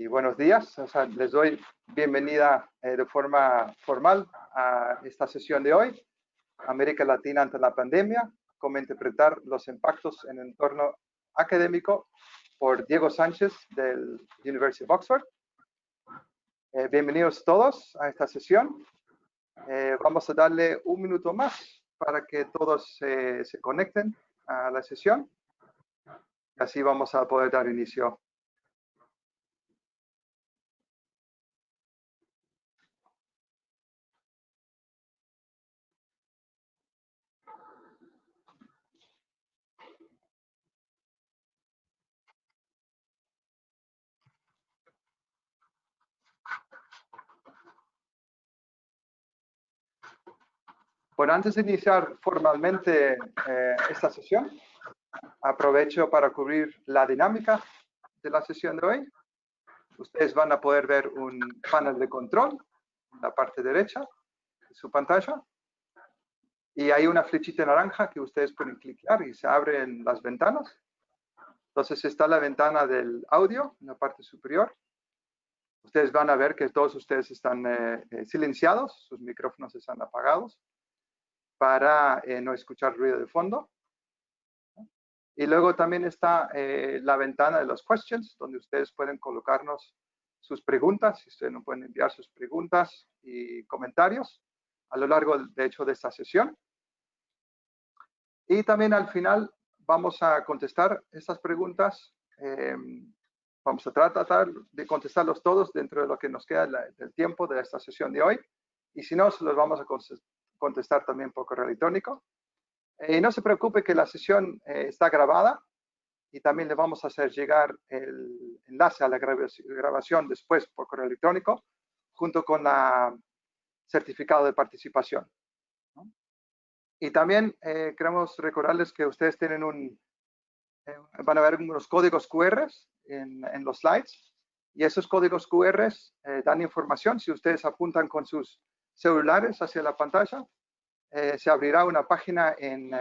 y buenos días. Les doy bienvenida de forma formal a esta sesión de hoy, América Latina ante la pandemia, cómo interpretar los impactos en el entorno académico, por Diego Sánchez del University of Oxford. Bienvenidos todos a esta sesión. Vamos a darle un minuto más para que todos se conecten a la sesión. Y así vamos a poder dar inicio. Bueno, antes de iniciar formalmente esta sesión, aprovecho para cubrir la dinámica de la sesión de hoy. Ustedes van a poder ver un panel de control en la parte derecha de su pantalla. Y hay una flechita naranja que ustedes pueden clicar y se abren las ventanas. Entonces está la ventana del audio en la parte superior. Ustedes van a ver que todos ustedes están silenciados, sus micrófonos están apagados para no escuchar ruido de fondo. Y luego también está la ventana de los questions, donde ustedes pueden colocarnos sus preguntas. Ustedes nos pueden enviar sus preguntas y comentarios a lo largo, de hecho, de esta sesión. Y también al final vamos a contestar estas preguntas. Vamos a tratar de contestarlos todos dentro de lo que nos queda del tiempo de esta sesión de hoy. Y si no, se los vamos a contestar también por correo electrónico. No se preocupe que la sesión está grabada y también le vamos a hacer llegar el enlace a la grabación después por correo electrónico junto con el certificado de participación, ¿no? Y también queremos recordarles que ustedes tienen van a ver unos códigos QR en los slides y esos códigos QR dan información. Si ustedes apuntan con sus celulares hacia la pantalla, se abrirá una página en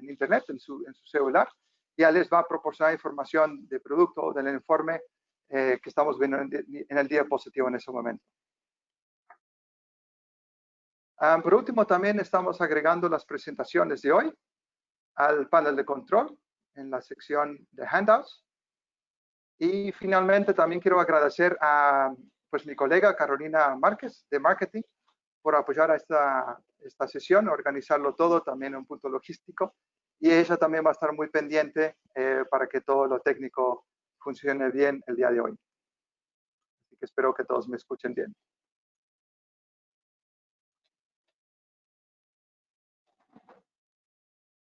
internet, en su celular, y ya les va a proporcionar información de producto o del informe que estamos viendo en el diapositivo en ese momento. Por último, también estamos agregando las presentaciones de hoy al panel de control en la sección de handouts. Y finalmente también quiero agradecer a mi colega Carolina Márquez de Marketing por apoyar a esta sesión, organizarlo todo, también en un punto logístico. Y ella también va a estar muy pendiente para que todo lo técnico funcione bien el día de hoy. Así que espero que todos me escuchen bien.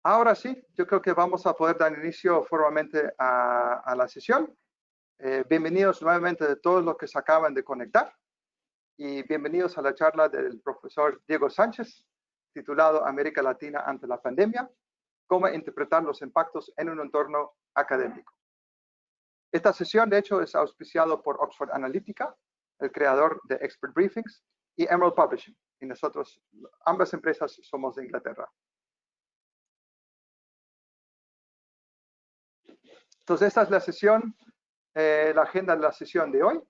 Ahora sí, yo creo que vamos a poder dar inicio formalmente a la sesión. Bienvenidos nuevamente de todos los que se acaban de conectar. Y bienvenidos a la charla del profesor Diego Sánchez, titulado América Latina ante la pandemia, cómo interpretar los impactos en un entorno académico. Esta sesión, de hecho, es auspiciado por Oxford Analytica, el creador de Expert Briefings, y Emerald Publishing. Y nosotros, ambas empresas, somos de Inglaterra. Entonces, esta es la sesión, la agenda de la sesión de hoy.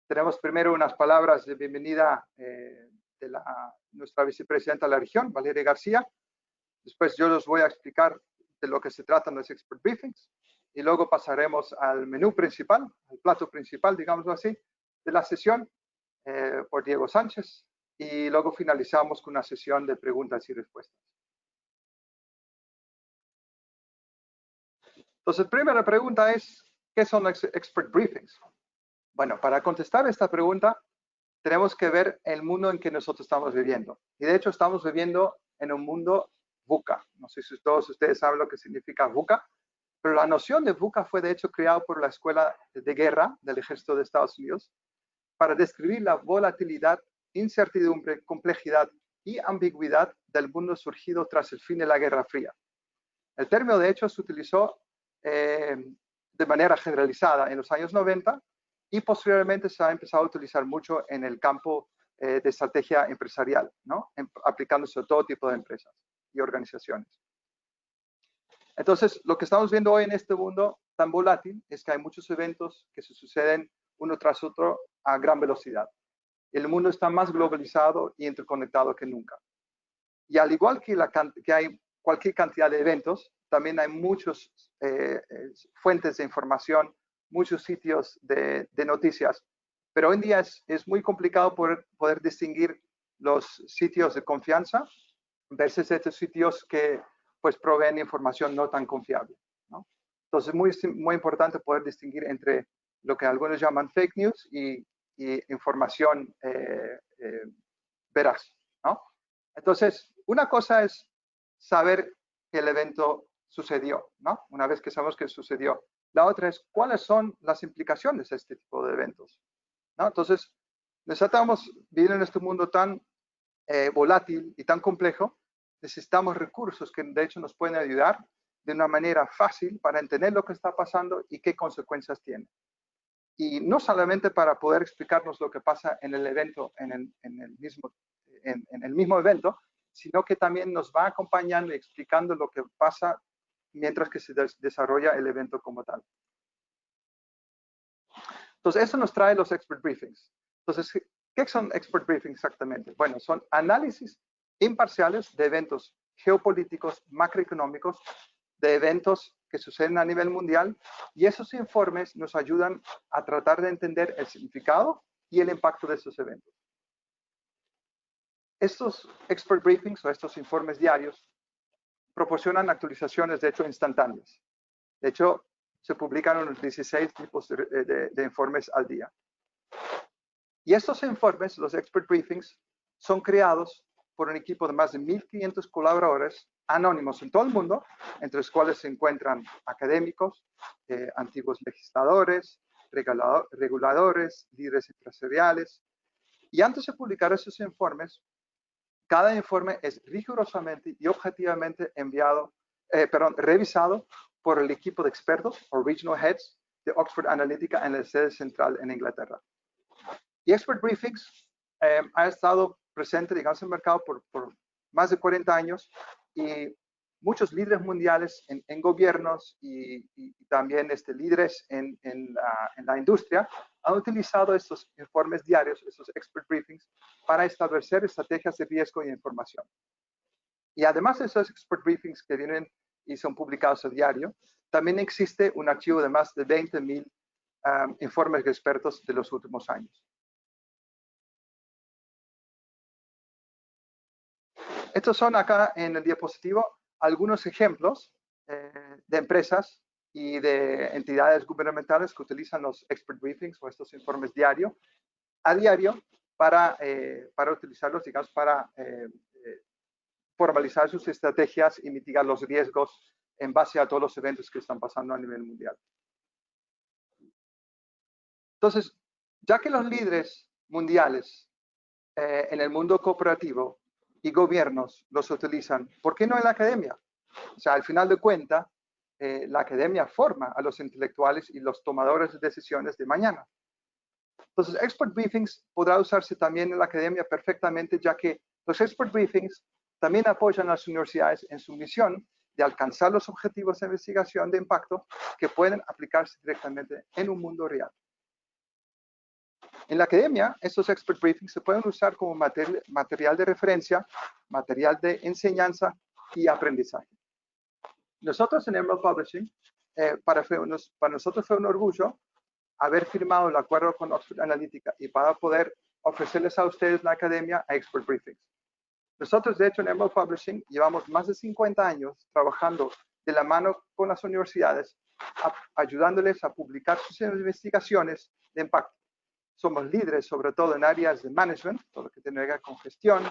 Tenemos primero unas palabras de bienvenida de nuestra vicepresidenta de la región, Valeria García. Después yo les voy a explicar de lo que se tratan los Expert Briefings. Y luego pasaremos al menú principal, al plato principal, digámoslo así, de la sesión por Diego Sánchez. Y luego finalizamos con una sesión de preguntas y respuestas. Entonces, primera pregunta es, ¿qué son los Expert Briefings? Bueno, para contestar esta pregunta, tenemos que ver el mundo en que nosotros estamos viviendo. Y de hecho, estamos viviendo en un mundo VUCA. No sé si todos ustedes saben lo que significa VUCA, pero la noción de VUCA fue de hecho creada por la Escuela de Guerra del Ejército de Estados Unidos para describir la volatilidad, incertidumbre, complejidad y ambigüedad del mundo surgido tras el fin de la Guerra Fría. El término, de hecho, se utilizó de manera generalizada en los años 90 y posteriormente se ha empezado a utilizar mucho en el campo de estrategia empresarial, ¿no? Aplicándose a todo tipo de empresas y organizaciones. Entonces, lo que estamos viendo hoy en este mundo tan volátil es que hay muchos eventos que se suceden uno tras otro a gran velocidad. El mundo está más globalizado y interconectado que nunca. Y al igual que hay cualquier cantidad de eventos, también hay muchas fuentes de información, muchos sitios de noticias. Pero hoy en día es muy complicado poder distinguir los sitios de confianza versus estos sitios que pues proveen información no tan confiable, ¿no? Entonces es muy importante poder distinguir entre lo que algunos llaman fake news y información veraz, ¿no? Entonces, una cosa es saber que el evento sucedió, ¿no? Una vez que sabemos que sucedió. La otra es cuáles son las implicaciones de este tipo de eventos, ¿no? Entonces, necesitamos vivir en este mundo tan volátil y tan complejo, necesitamos recursos que de hecho nos pueden ayudar de una manera fácil para entender lo que está pasando y qué consecuencias tiene. Y no solamente para poder explicarnos lo que pasa en el evento, en el mismo evento, sino que también nos va acompañando y explicando lo que pasa mientras que se desarrolla el evento como tal. Entonces, eso nos trae los expert briefings. Entonces, ¿qué son expert briefings exactamente? Bueno, son análisis imparciales de eventos geopolíticos, macroeconómicos, de eventos que suceden a nivel mundial, y esos informes nos ayudan a tratar de entender el significado y el impacto de esos eventos. Estos expert briefings o estos informes diarios proporcionan actualizaciones, de hecho, instantáneas. De hecho, se publican unos 16 tipos de informes al día. Y estos informes, los expert briefings, son creados por un equipo de más de 1.500 colaboradores anónimos en todo el mundo, entre los cuales se encuentran académicos, antiguos legisladores, reguladores, líderes empresariales. Y antes de publicar esos informes, cada informe es rigurosamente y objetivamente revisado por el equipo de expertos o regional heads de Oxford Analytica en la sede central en Inglaterra. Y Expert Briefings ha estado presente, digamos, en el mercado por más de 40 años, y muchos líderes mundiales en gobiernos y también líderes en la industria han utilizado estos informes diarios, estos expert briefings, para establecer estrategias de riesgo y información. Y además de esos expert briefings que vienen y son publicados a diario, también existe un archivo de más de 20.000 informes de expertos de los últimos años. Estos son acá en el diapositivo algunos ejemplos de empresas y de entidades gubernamentales que utilizan los expert briefings o estos informes a diario para utilizarlos, digamos, para formalizar sus estrategias y mitigar los riesgos en base a todos los eventos que están pasando a nivel mundial. Entonces, ya que los líderes mundiales en el mundo cooperativo y gobiernos los utilizan, ¿por qué no en la academia? O sea, al final de cuentas, la academia forma a los intelectuales y los tomadores de decisiones de mañana. Entonces, expert briefings podrá usarse también en la academia perfectamente, ya que los expert briefings también apoyan a las universidades en su misión de alcanzar los objetivos de investigación de impacto que pueden aplicarse directamente en un mundo real. En la academia, estos expert briefings se pueden usar como material de referencia, material de enseñanza y aprendizaje. Nosotros en Emerald Publishing, para nosotros fue un orgullo haber firmado el acuerdo con Oxford Analytica y para poder ofrecerles a ustedes la academia a expert briefings. Nosotros, de hecho, en Emerald Publishing llevamos más de 50 años trabajando de la mano con las universidades, ayudándoles a publicar sus investigaciones de impacto. Somos líderes, sobre todo en áreas de management, todo lo que tiene que ver con gestión,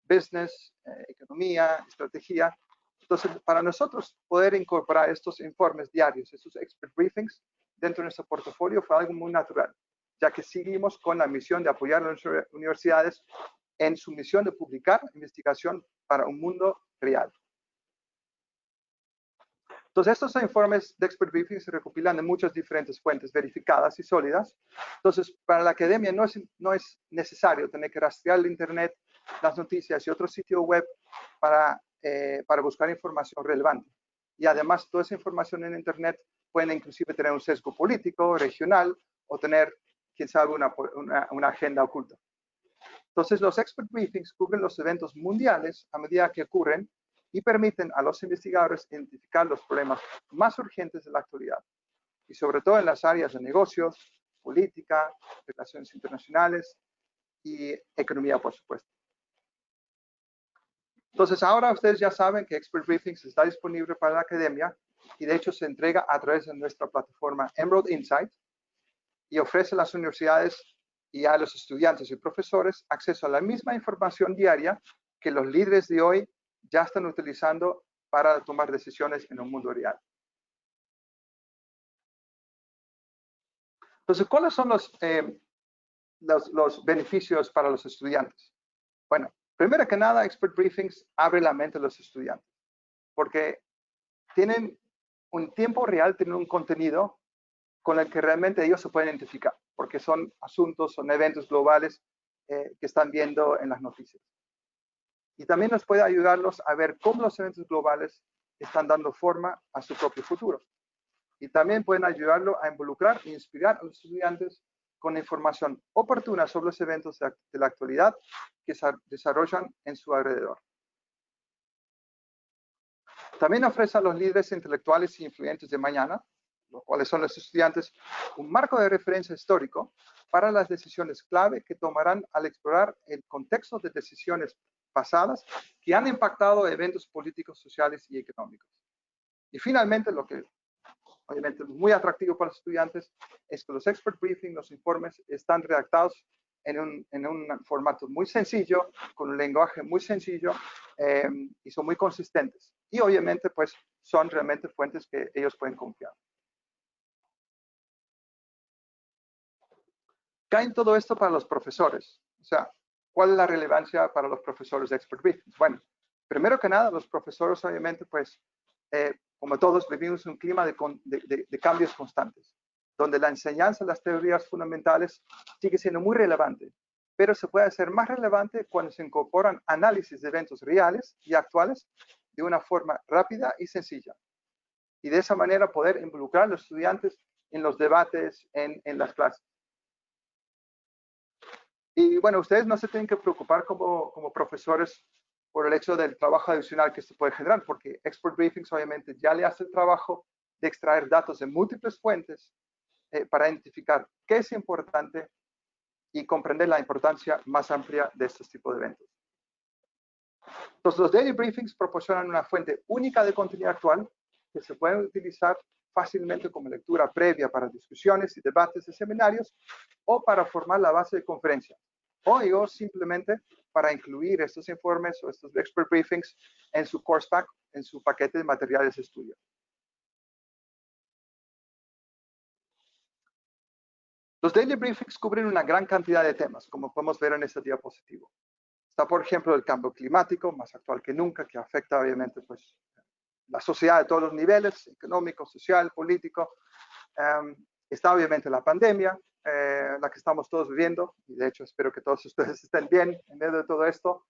business, economía, estrategia. Entonces, para nosotros poder incorporar estos informes diarios, estos expert briefings, dentro de nuestro portafolio fue algo muy natural, ya que seguimos con la misión de apoyar a las universidades en su misión de publicar investigación para un mundo real. Entonces, estos informes de expert briefing se recopilan de muchas diferentes fuentes verificadas y sólidas. Entonces, para la academia no es necesario tener que rastrear el Internet, las noticias y otro sitio web para buscar información relevante. y además toda esa información en Internet puede inclusive tener un sesgo político, regional, o tener, quién sabe, una agenda oculta. Entonces, los expert briefings cubren los eventos mundiales a medida que ocurren y permiten a los investigadores identificar los problemas más urgentes de la actualidad, y sobre todo en las áreas de negocios, política, relaciones internacionales y economía, por supuesto. Entonces, ahora ustedes ya saben que Expert Briefings está disponible para la academia y de hecho se entrega a través de nuestra plataforma Emerald Insight y ofrece a las universidades y a los estudiantes y profesores acceso a la misma información diaria que los líderes de hoy ya están utilizando para tomar decisiones en un mundo real. Entonces, ¿cuáles son los beneficios para los estudiantes? Bueno, primero que nada, Expert Briefings abre la mente a los estudiantes, porque tienen un tiempo real, tienen un contenido con el que realmente ellos se pueden identificar, porque son asuntos, son eventos globales que están viendo en las noticias. Y también nos puede ayudarlos a ver cómo los eventos globales están dando forma a su propio futuro. Y también pueden ayudarlo a involucrar e inspirar a los estudiantes con información oportuna sobre los eventos de la actualidad que se desarrollan en su alrededor. También ofrece a los líderes intelectuales e influyentes de mañana, los cuales son los estudiantes, un marco de referencia histórico para las decisiones clave que tomarán al explorar el contexto de decisiones pasadas que han impactado eventos políticos, sociales y económicos. Y finalmente, lo que obviamente es muy atractivo para los estudiantes, es que los expert briefings, los informes, están redactados en un formato muy sencillo, con un lenguaje muy sencillo y son muy consistentes. Y obviamente, pues, son realmente fuentes que ellos pueden confiar. ¿Qué hay en todo esto para los profesores? O sea, ¿cuál es la relevancia para los profesores de expert briefings? Bueno, primero que nada, los profesores obviamente, pues, como todos, vivimos un clima de cambios constantes, donde la enseñanza de las teorías fundamentales sigue siendo muy relevante, pero se puede hacer más relevante cuando se incorporan análisis de eventos reales y actuales de una forma rápida y sencilla. Y de esa manera poder involucrar a los estudiantes en los debates, en las clases. Y bueno, ustedes no se tienen que preocupar como profesores por el hecho del trabajo adicional que esto puede generar, porque Expert Briefings obviamente ya le hace el trabajo de extraer datos de múltiples fuentes para identificar qué es importante y comprender la importancia más amplia de estos tipos de eventos. Entonces, los Daily Briefings proporcionan una fuente única de contenido actual que se puede utilizar fácilmente como lectura previa para discusiones y debates de seminarios o para formar la base de conferencia, o simplemente para incluir estos informes o estos expert briefings en su course pack, en su paquete de materiales de estudio. Los daily briefings cubren una gran cantidad de temas, como podemos ver en este diapositivo. Está, por ejemplo, el cambio climático, más actual que nunca, que afecta obviamente pues, la sociedad de todos los niveles, económico, social, político. Está obviamente la pandemia, la que estamos todos viviendo, y de hecho espero que todos ustedes estén bien en medio de todo esto.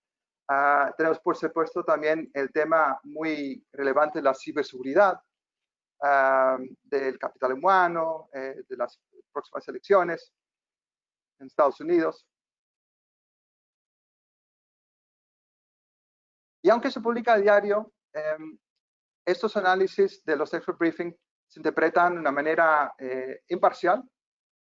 Tenemos por supuesto también el tema muy relevante de la ciberseguridad, del capital humano, de las próximas elecciones en Estados Unidos. Y aunque se publica a diario, estos análisis de los expert briefing se interpretan de una manera imparcial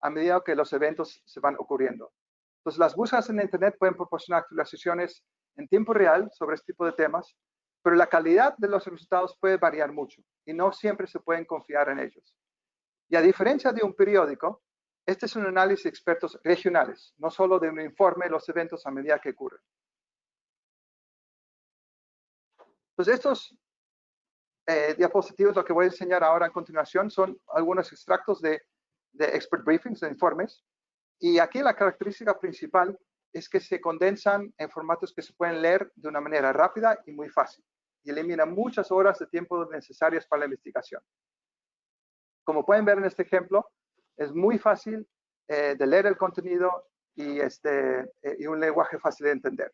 a medida que los eventos se van ocurriendo. Entonces, las búsquedas en Internet pueden proporcionar actualizaciones en tiempo real sobre este tipo de temas, pero la calidad de los resultados puede variar mucho y no siempre se pueden confiar en ellos. Y a diferencia de un periódico, este es un análisis de expertos regionales, no solo de un informe de los eventos a medida que ocurren. Entonces, estos diapositivos, lo que voy a enseñar ahora a continuación, son algunos extractos de expert briefings, de informes. Y aquí la característica principal es que se condensan en formatos que se pueden leer de una manera rápida y muy fácil. Y eliminan muchas horas de tiempo necesarias para la investigación. Como pueden ver en este ejemplo, es muy fácil de leer el contenido y un lenguaje fácil de entender.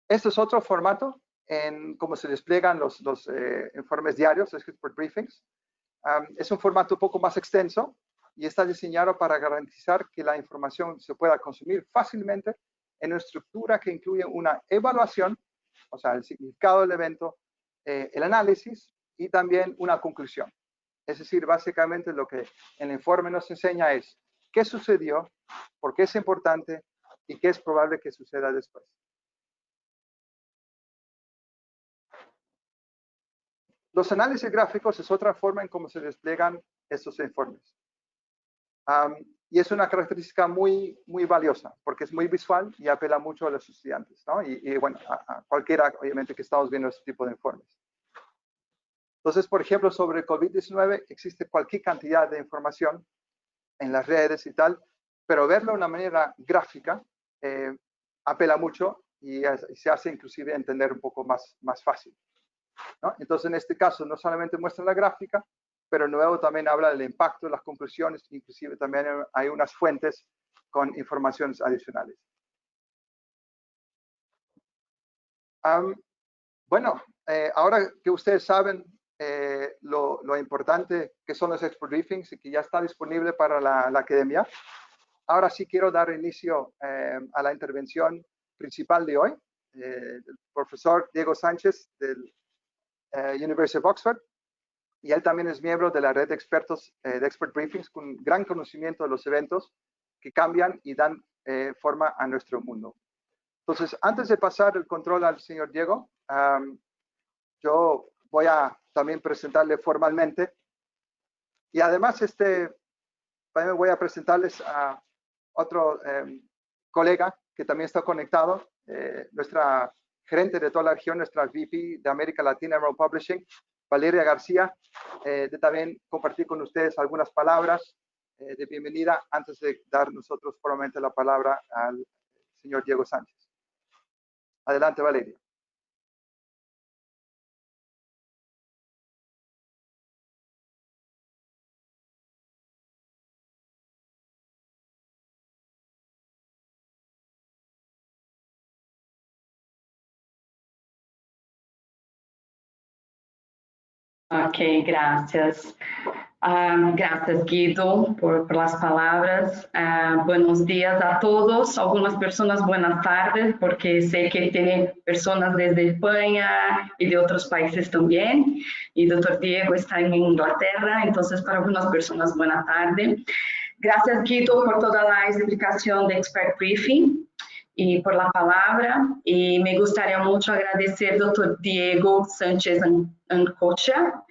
Este es otro formato en cómo se despliegan los informes diarios, expert briefings. Es un formato un poco más extenso y está diseñado para garantizar que la información se pueda consumir fácilmente en una estructura que incluye una evaluación, o sea, el significado del evento, el análisis y también una conclusión. Es decir, básicamente lo que el informe nos enseña es qué sucedió, por qué es importante y qué es probable que suceda después. Los análisis gráficos es otra forma en cómo se despliegan estos informes. Y es una característica muy valiosa, porque es muy visual y apela mucho a los estudiantes, ¿no? Y bueno, a cualquiera, obviamente, que estamos viendo este tipo de informes. Entonces, por ejemplo, sobre COVID-19 existe cualquier cantidad de información en las redes y tal, pero verlo de una manera gráfica apela mucho y se hace inclusive entender un poco más fácil, ¿no? Entonces, en este caso, no solamente muestra la gráfica, pero luego también habla del impacto, las conclusiones, inclusive también hay unas fuentes con informaciones adicionales. Bueno, ahora que ustedes saben lo importante que son los expert briefings y que ya está disponible para la academia, ahora sí quiero dar inicio a la intervención principal de hoy, del profesor Diego Sánchez del University of Oxford, y él también es miembro de la red de expertos de Expert Briefings con gran conocimiento de los eventos que cambian y dan forma a nuestro mundo. Entonces, antes de pasar el control al señor Diego, yo voy a también presentarle formalmente y además también voy a presentarles a otro colega que también está conectado, nuestra gerente de toda la región, nuestra VP de América Latina World Publishing, Valeria García, de también compartir con ustedes algunas palabras de bienvenida antes de dar nosotros formalmente la palabra al señor Diego Sánchez. Adelante, Valeria. Ok, gracias. Gracias, Guido, por las palabras. Buenos días a todos. Algunas personas, buenas tardes, porque sé que tienen personas desde España y de otros países también. Y el doctor Diego está en Inglaterra, entonces para algunas personas, buena tarde. Gracias, Guido, por toda la explicación de Expert Briefing y por la palabra. Y me gustaría mucho agradecer al doctor Diego Sánchez Ancocha,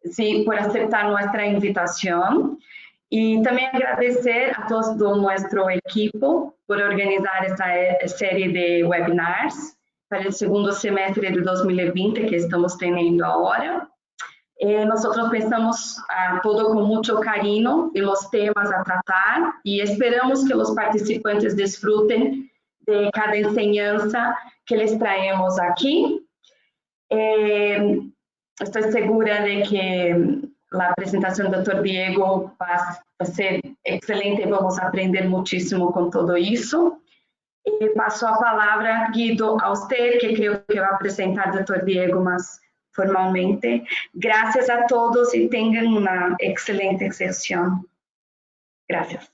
sí, por aceptar nuestra invitación. Y también agradecer a todo nuestro equipo por organizar esta serie de webinars para el segundo semestre de 2020 que estamos teniendo ahora. Nosotros pensamos todo con mucho cariño en los temas a tratar y esperamos que los participantes disfruten de cada enseñanza que les traemos aquí. Estoy segura de que la presentación del doctor Diego va a ser excelente y vamos a aprender muchísimo con todo eso. Paso a palabra, Guido, a usted, que creo que va a presentar al doctor Diego más formalmente. Gracias a todos y tengan una excelente sesión. Gracias.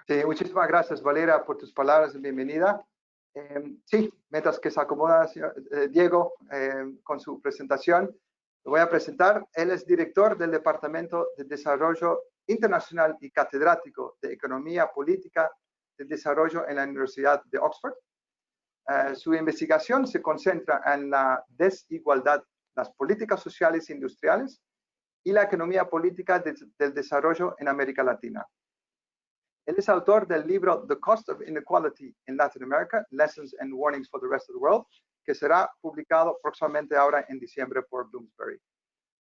Sí, muchísimas gracias, Valeria, por tus palabras de bienvenida. Sí, mientras que se acomoda Diego con su presentación, lo voy a presentar. Él es director del Departamento de Desarrollo Internacional y catedrático de Economía Política de Desarrollo en la Universidad de Oxford. Su investigación se concentra en la desigualdad, las políticas sociales e industriales y la economía política del desarrollo en América Latina. Él es autor del libro The Cost of Inequality in Latin America, Lessons and Warnings for the Rest of the World, que será publicado próximamente ahora en diciembre por Bloomsbury.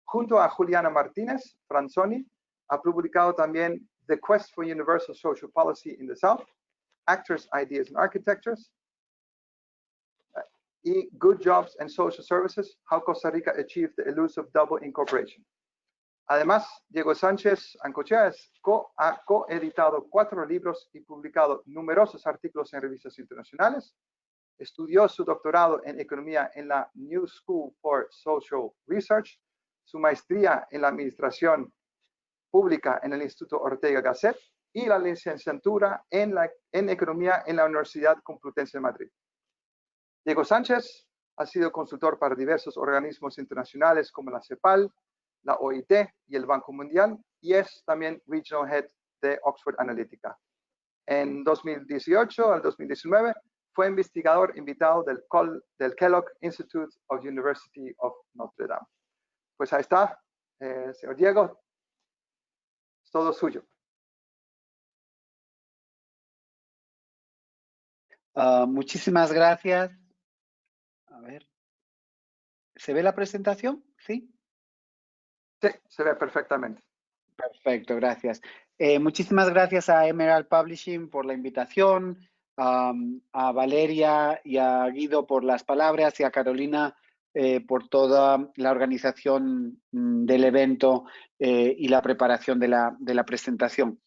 Junto a Juliana Martínez Franzoni, ha publicado también The Quest for Universal Social Policy in the South, Actors, Ideas and Architectures, y Good Jobs and Social Services, How Costa Rica Achieved the Elusive Double Incorporation. Además, Diego Sánchez Ancochea ha coeditado 4 libros y publicado numerosos artículos en revistas internacionales. Estudió su doctorado en economía en la New School for Social Research, su maestría en la administración pública en el Instituto Ortega Gasset y la licenciatura en economía en la Universidad Complutense de Madrid. Diego Sánchez ha sido consultor para diversos organismos internacionales como la CEPAL, la OIT y el Banco Mundial, y es también Regional Head de Oxford Analytica. En 2018 al 2019 fue investigador invitado del Kellogg Institute of University of Notre Dame. Pues ahí está, señor Diego, es todo suyo. Muchísimas gracias. A ver, ¿se ve la presentación? ¿Sí? Sí, se ve perfectamente. Perfecto, gracias. Muchísimas gracias a Emerald Publishing por la invitación, a Valeria y a Guido por las palabras y a Carolina por toda la organización del evento y la preparación de la presentación.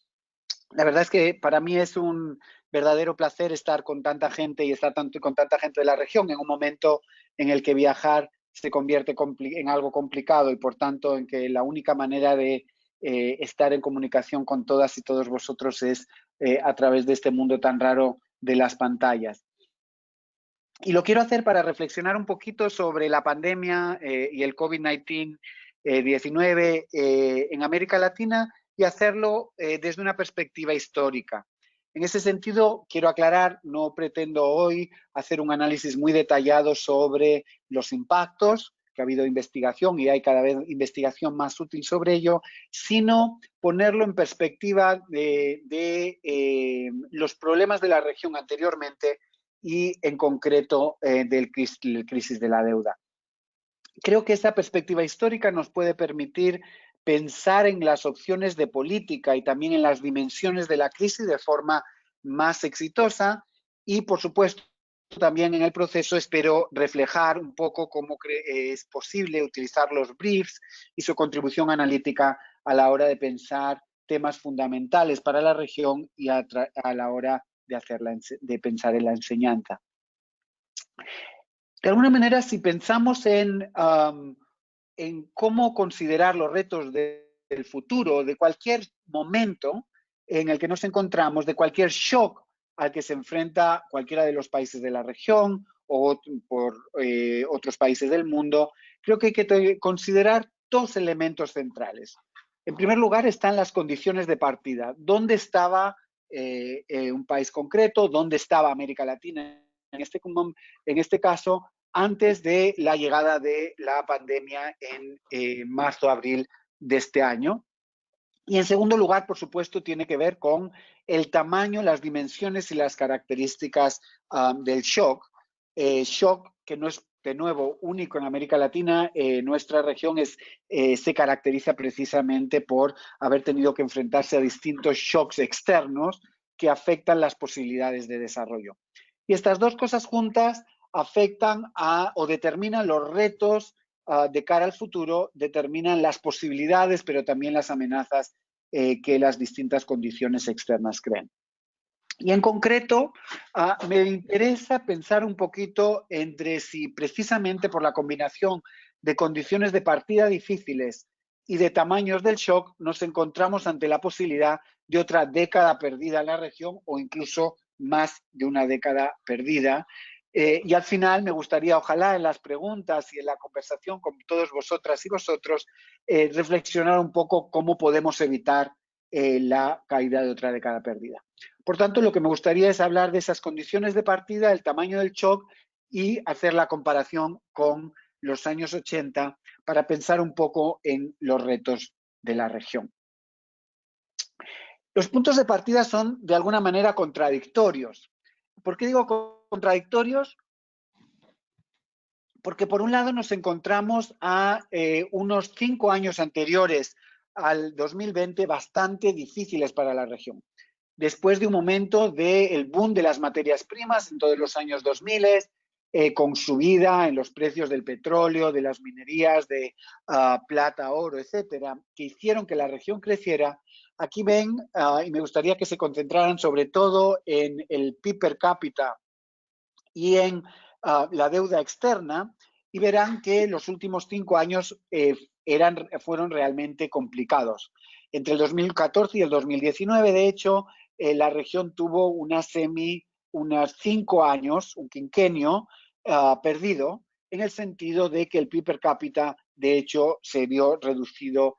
La verdad es que para mí es un verdadero placer estar con tanta gente y estar con tanta gente de la región en un momento en el que viajar se convierte en algo complicado y por tanto en que la única manera de estar en comunicación con todas y todos vosotros es a través de este mundo tan raro de las pantallas. Y lo quiero hacer para reflexionar un poquito sobre la pandemia y el COVID-19 en América Latina y hacerlo desde una perspectiva histórica. En ese sentido, quiero aclarar, no pretendo hoy hacer un análisis muy detallado sobre los impactos, que ha habido investigación y hay cada vez investigación más útil sobre ello, sino ponerlo en perspectiva de los problemas de la región anteriormente y en concreto del crisis de la deuda. Creo que esa perspectiva histórica nos puede permitir pensar en las opciones de política y también en las dimensiones de la crisis de forma más exitosa y, por supuesto, también en el proceso espero reflejar un poco cómo es posible utilizar los briefs y su contribución analítica a la hora de pensar temas fundamentales para la región y a la hora de pensar en la enseñanza. De alguna manera, si pensamos en cómo considerar los retos del futuro, de cualquier momento en el que nos encontramos, de cualquier shock al que se enfrenta cualquiera de los países de la región o por otros países del mundo, creo que hay que considerar dos elementos centrales. En primer lugar, están las condiciones de partida. ¿Dónde estaba un país concreto? ¿Dónde estaba América Latina? En este caso, antes de la llegada de la pandemia en marzo-abril de este año. Y en segundo lugar, por supuesto, tiene que ver con el tamaño, las dimensiones y las características del shock. Shock que no es, de nuevo, único en América Latina. Nuestra región se caracteriza precisamente por haber tenido que enfrentarse a distintos shocks externos que afectan las posibilidades de desarrollo. Y estas dos cosas juntas afectan o determinan los retos de cara al futuro, determinan las posibilidades, pero también las amenazas que las distintas condiciones externas crean. Y en concreto, me interesa pensar un poquito entre si precisamente por la combinación de condiciones de partida difíciles y de tamaños del shock, nos encontramos ante la posibilidad de otra década perdida en la región o incluso más de una década perdida. Y al final me gustaría, ojalá en las preguntas y en la conversación con todos vosotras y vosotros, reflexionar un poco cómo podemos evitar la caída de otra década perdida. Por tanto, lo que me gustaría es hablar de esas condiciones de partida, el tamaño del shock y hacer la comparación con los años 80 para pensar un poco en los retos de la región. Los puntos de partida son de alguna manera contradictorios. ¿Por qué digo contradictorios? Porque por un lado nos encontramos a unos 5 años anteriores al 2020 bastante difíciles para la región. Después de un momento del boom de las materias primas en todos los años 2000, con subida en los precios del petróleo, de las minerías, de plata, oro, etcétera, que hicieron que la región creciera. Aquí ven, y me gustaría que se concentraran sobre todo en el PIB per cápita y en la deuda externa, y verán que los últimos 5 años fueron realmente complicados. Entre el 2014 y el 2019, de hecho, la región tuvo unos 5 años, un quinquenio perdido, en el sentido de que el PIB per cápita, de hecho, se vio reducido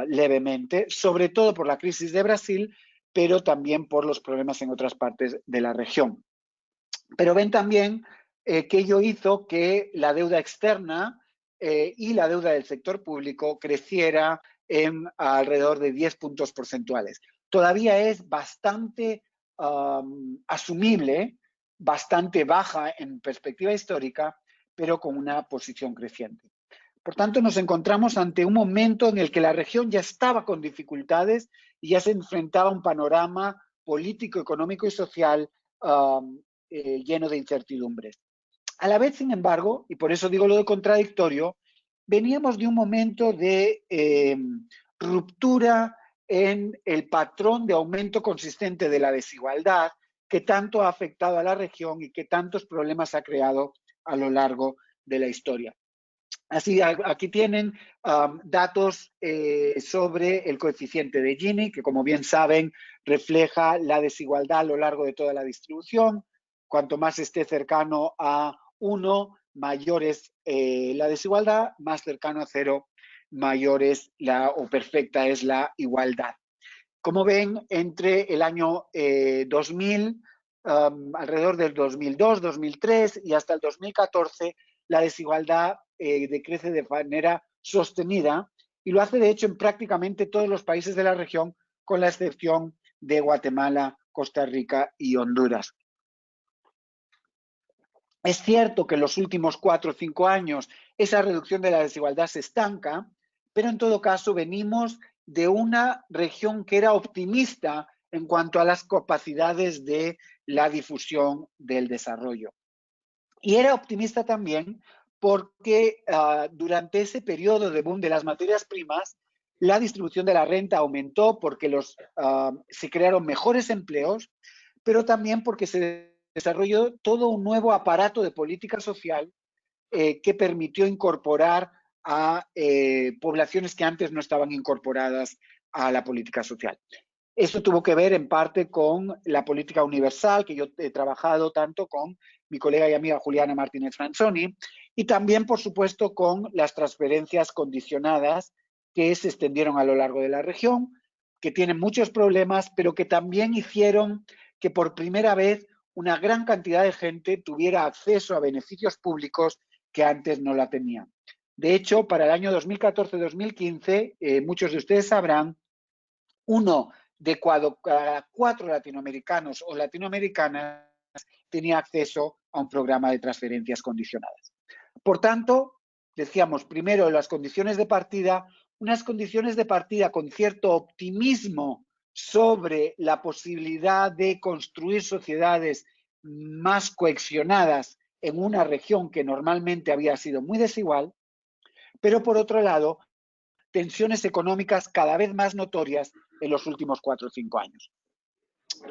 levemente, sobre todo por la crisis de Brasil, pero también por los problemas en otras partes de la región. Pero ven también que ello hizo que la deuda externa y la deuda del sector público creciera en alrededor de 10 puntos porcentuales. Todavía es bastante asumible, bastante baja en perspectiva histórica, pero con una posición creciente. Por tanto, nos encontramos ante un momento en el que la región ya estaba con dificultades y ya se enfrentaba a un panorama político, económico y social lleno de incertidumbres. A la vez, sin embargo, y por eso digo lo de contradictorio, veníamos de un momento de ruptura en el patrón de aumento consistente de la desigualdad que tanto ha afectado a la región y que tantos problemas ha creado a lo largo de la historia. Así, aquí tienen datos sobre el coeficiente de Gini, que como bien saben refleja la desigualdad a lo largo de toda la distribución. Cuanto más esté cercano a 1, mayor es la desigualdad, más cercano a 0, mayor es o perfecta es la igualdad. Como ven, entre el año 2000, alrededor del 2002, 2003 y hasta el 2014, la desigualdad decrece de manera sostenida y lo hace de hecho en prácticamente todos los países de la región, con la excepción de Guatemala, Costa Rica y Honduras. Es cierto que en los últimos 4 o 5 años esa reducción de la desigualdad se estanca, pero en todo caso venimos de una región que era optimista en cuanto a las capacidades de la difusión del desarrollo. Y era optimista también porque durante ese periodo de boom de las materias primas, la distribución de la renta aumentó porque se crearon mejores empleos, pero también porque se desarrolló todo un nuevo aparato de política social que permitió incorporar a poblaciones que antes no estaban incorporadas a la política social. Esto tuvo que ver en parte con la política universal, que yo he trabajado tanto con mi colega y amiga Juliana Martínez Franzoni, y también, por supuesto, con las transferencias condicionadas que se extendieron a lo largo de la región, que tienen muchos problemas, pero que también hicieron que por primera vez una gran cantidad de gente tuviera acceso a beneficios públicos que antes no la tenían. De hecho, para el año 2014-2015, muchos de ustedes sabrán, uno de cada 4 latinoamericanos o latinoamericanas tenía acceso a un programa de transferencias condicionadas. Por tanto, decíamos primero las condiciones de partida, unas condiciones de partida con cierto optimismo sobre la posibilidad de construir sociedades más cohesionadas en una región que normalmente había sido muy desigual, pero por otro lado, tensiones económicas cada vez más notorias en los últimos 4 o 5 años.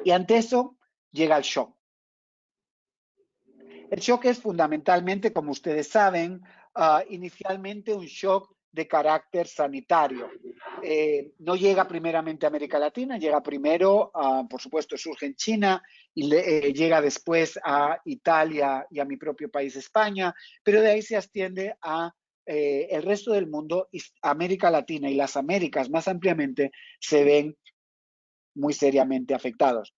Y ante eso llega el shock. El shock es fundamentalmente, como ustedes saben, inicialmente un shock de carácter sanitario. No llega primeramente a América Latina, llega primero, por supuesto, surge en China y llega después a Italia y a mi propio país, España, pero de ahí se extiende a el resto del mundo. Y América Latina y las Américas más ampliamente se ven muy seriamente afectados.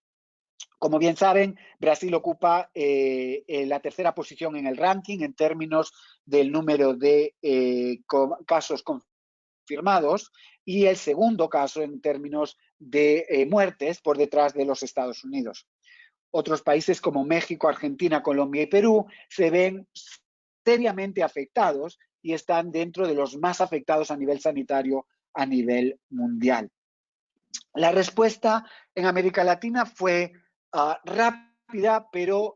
Como bien saben, Brasil ocupa la tercera posición en el ranking en términos del número de casos confirmados y el segundo caso en términos de muertes por detrás de los Estados Unidos. Otros países como México, Argentina, Colombia y Perú se ven seriamente afectados y están dentro de los más afectados a nivel sanitario a nivel mundial. La respuesta en América Latina fue rápida, pero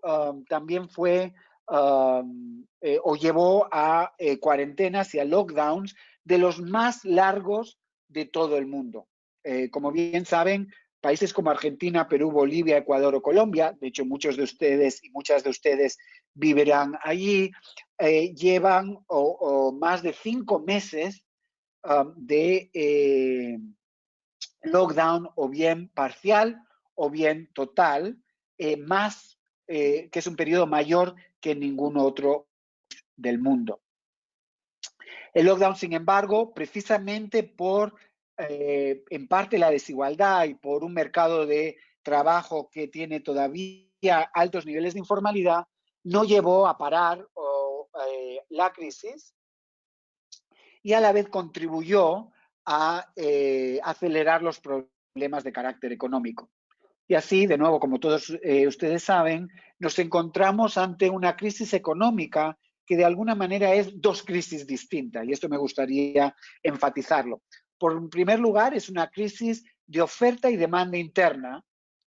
también fue o llevó a cuarentenas y a lockdowns de los más largos de todo el mundo. Como bien saben, países como Argentina, Perú, Bolivia, Ecuador o Colombia, de hecho muchos de ustedes y muchas de ustedes vivirán allí, llevan más de 5 meses de lockdown, o bien parcial o bien total, que es un periodo mayor que en ningún otro del mundo. El lockdown, sin embargo, precisamente por en parte la desigualdad y por un mercado de trabajo que tiene todavía altos niveles de informalidad, no llevó a parar la crisis, y a la vez contribuyó a acelerar los problemas de carácter económico. Y así, de nuevo, como todos ustedes saben, nos encontramos ante una crisis económica que de alguna manera es dos crisis distintas, y esto me gustaría enfatizarlo. Por primer lugar, es una crisis de oferta y demanda interna.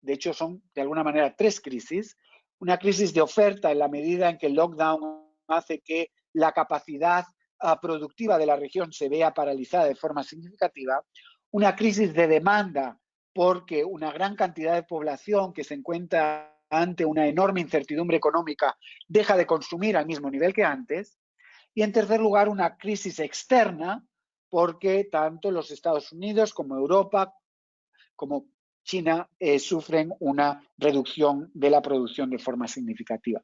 De hecho, son de alguna manera tres crisis. Una crisis de oferta en la medida en que el lockdown hace que la capacidad productiva de la región se vea paralizada de forma significativa. Una crisis de demanda porque una gran cantidad de población que se encuentra ante una enorme incertidumbre económica deja de consumir al mismo nivel que antes. Y en tercer lugar, una crisis externa porque tanto los Estados Unidos como Europa, como China, sufren una reducción de la producción de forma significativa.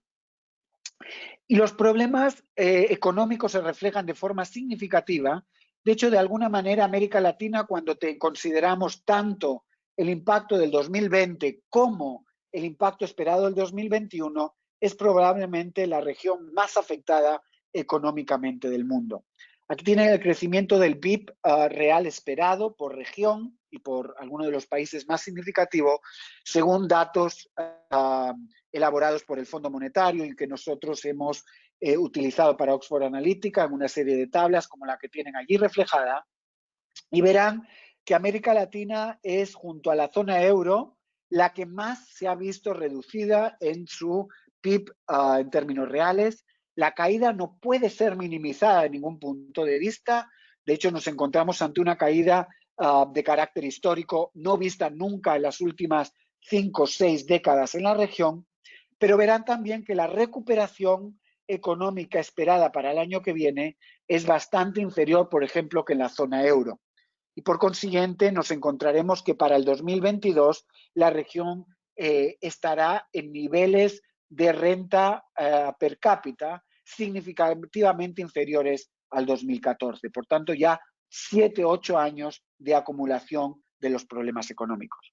Y los problemas económicos se reflejan de forma significativa. De hecho, de alguna manera, América Latina, cuando consideramos tanto el impacto del 2020 como el impacto esperado del 2021, es probablemente la región más afectada económicamente del mundo. Aquí tienen el crecimiento del PIB real esperado por región y por algunos de los países más significativos, según datos elaborados por el Fondo Monetario y que nosotros hemos utilizado para Oxford Analytica en una serie de tablas como la que tienen allí reflejada. Y verán que América Latina es, junto a la zona euro, la que más se ha visto reducida en su PIB en términos reales. La caída no puede ser minimizada de ningún punto de vista. De hecho, nos encontramos ante una caída de carácter histórico no vista nunca en las últimas 5 o 6 décadas en la región. Pero verán también que la recuperación económica esperada para el año que viene es bastante inferior, por ejemplo, que en la zona euro. Y por consiguiente nos encontraremos que para el 2022 la región estará en niveles de renta per cápita significativamente inferiores al 2014. Por tanto, ya 7 u 8 años de acumulación de los problemas económicos.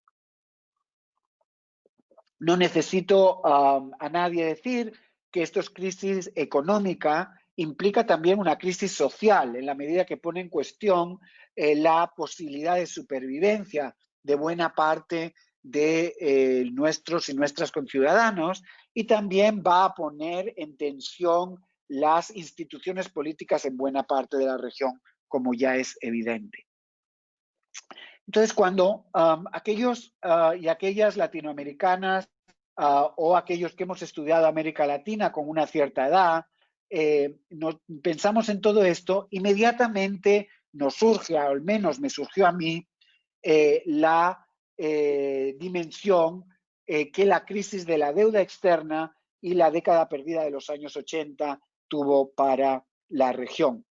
No necesito a nadie decir que esta crisis económica implica también una crisis social, en la medida que pone en cuestión la posibilidad de supervivencia de buena parte de nuestros y nuestras conciudadanos, y también va a poner en tensión las instituciones políticas en buena parte de la región, como ya es evidente. Entonces, cuando aquellos y aquellas latinoamericanas o aquellos que hemos estudiado América Latina con una cierta edad, pensamos en todo esto, inmediatamente nos surge, al menos me surgió a mí, la dimensión que la crisis de la deuda externa y la década perdida de los años 80 tuvo para la región.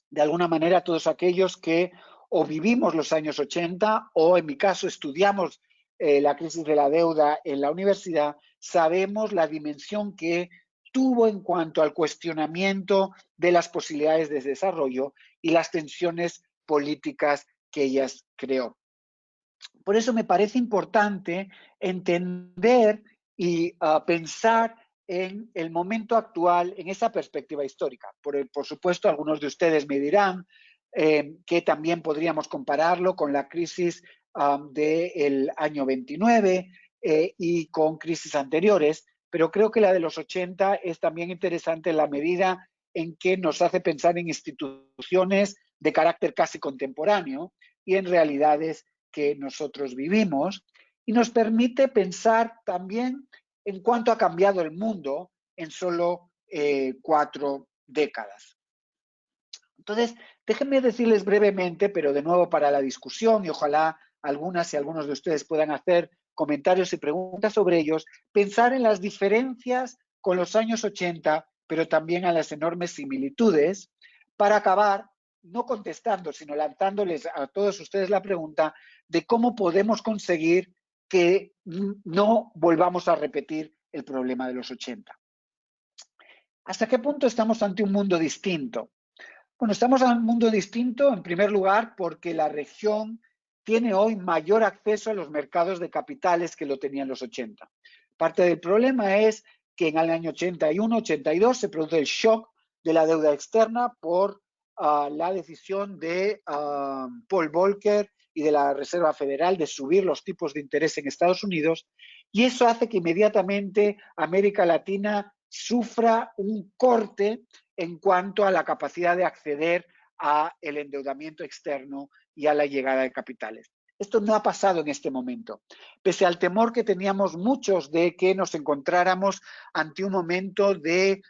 De alguna manera, todos aquellos que o vivimos los años 80 o, en mi caso, estudiamos la crisis de la deuda en la universidad, sabemos la dimensión que tuvo en cuanto al cuestionamiento de las posibilidades de desarrollo y las tensiones políticas que ellas creó. Por eso me parece importante entender y pensar en el momento actual, en esa perspectiva histórica. Por supuesto, algunos de ustedes me dirán que también podríamos compararlo con la crisis del año 29 y con crisis anteriores, pero creo que la de los 80 es también interesante en la medida en que nos hace pensar en instituciones de carácter casi contemporáneo y en realidades que nosotros vivimos, y nos permite pensar también en cuánto ha cambiado el mundo en solo 4 décadas. Entonces, déjenme decirles brevemente, pero de nuevo para la discusión y ojalá algunas y algunos de ustedes puedan hacer comentarios y preguntas sobre ellos, pensar en las diferencias con los años 80, pero también a las enormes similitudes, para acabar no contestando, sino lanzándoles a todos ustedes la pregunta de cómo podemos conseguir que no volvamos a repetir el problema de los 80. ¿Hasta qué punto estamos ante un mundo distinto? Bueno, estamos ante un mundo distinto, en primer lugar, porque la región tiene hoy mayor acceso a los mercados de capitales que lo tenía en los 80. Parte del problema es que en el año 81, 82 se produce el shock de la deuda externa por la decisión de Paul Volcker y de la Reserva Federal de subir los tipos de interés en Estados Unidos, y eso hace que inmediatamente América Latina sufra un corte en cuanto a la capacidad de acceder al endeudamiento externo y a la llegada de capitales. Esto no ha pasado en este momento, pese al temor que teníamos muchos de que nos encontráramos ante un momento de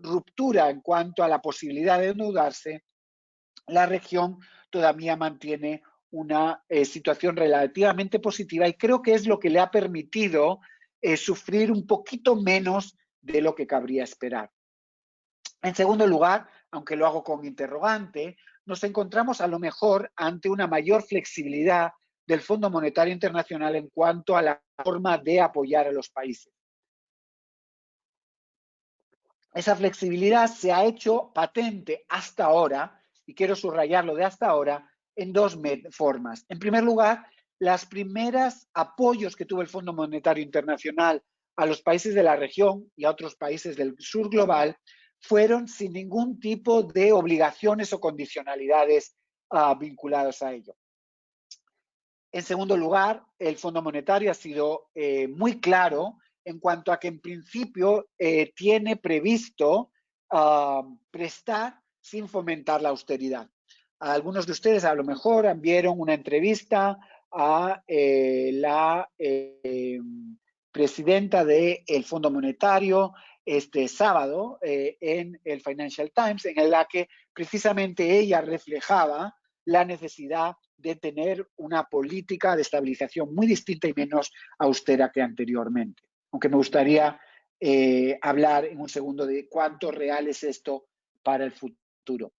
ruptura en cuanto a la posibilidad de endeudarse. La región todavía mantiene una situación relativamente positiva y creo que es lo que le ha permitido sufrir un poquito menos de lo que cabría esperar. En segundo lugar, aunque lo hago con interrogante, nos encontramos a lo mejor ante una mayor flexibilidad del Fondo Monetario Internacional en cuanto a la forma de apoyar a los países. Esa flexibilidad se ha hecho patente hasta ahora, y quiero subrayarlo de hasta ahora, en dos formas. En primer lugar, las primeras apoyos que tuvo el Fondo Monetario Internacional a los países de la región y a otros países del sur global fueron sin ningún tipo de obligaciones o condicionalidades vinculadas a ello. En segundo lugar, el Fondo Monetario ha sido muy claro en cuanto a que en principio tiene previsto prestar sin fomentar la austeridad. Algunos de ustedes a lo mejor vieron una entrevista a la presidenta del Fondo Monetario este sábado en el Financial Times, en la que precisamente ella reflejaba la necesidad de tener una política de estabilización muy distinta y menos austera que anteriormente. Aunque me gustaría hablar en un segundo de cuánto real es esto para el futuro.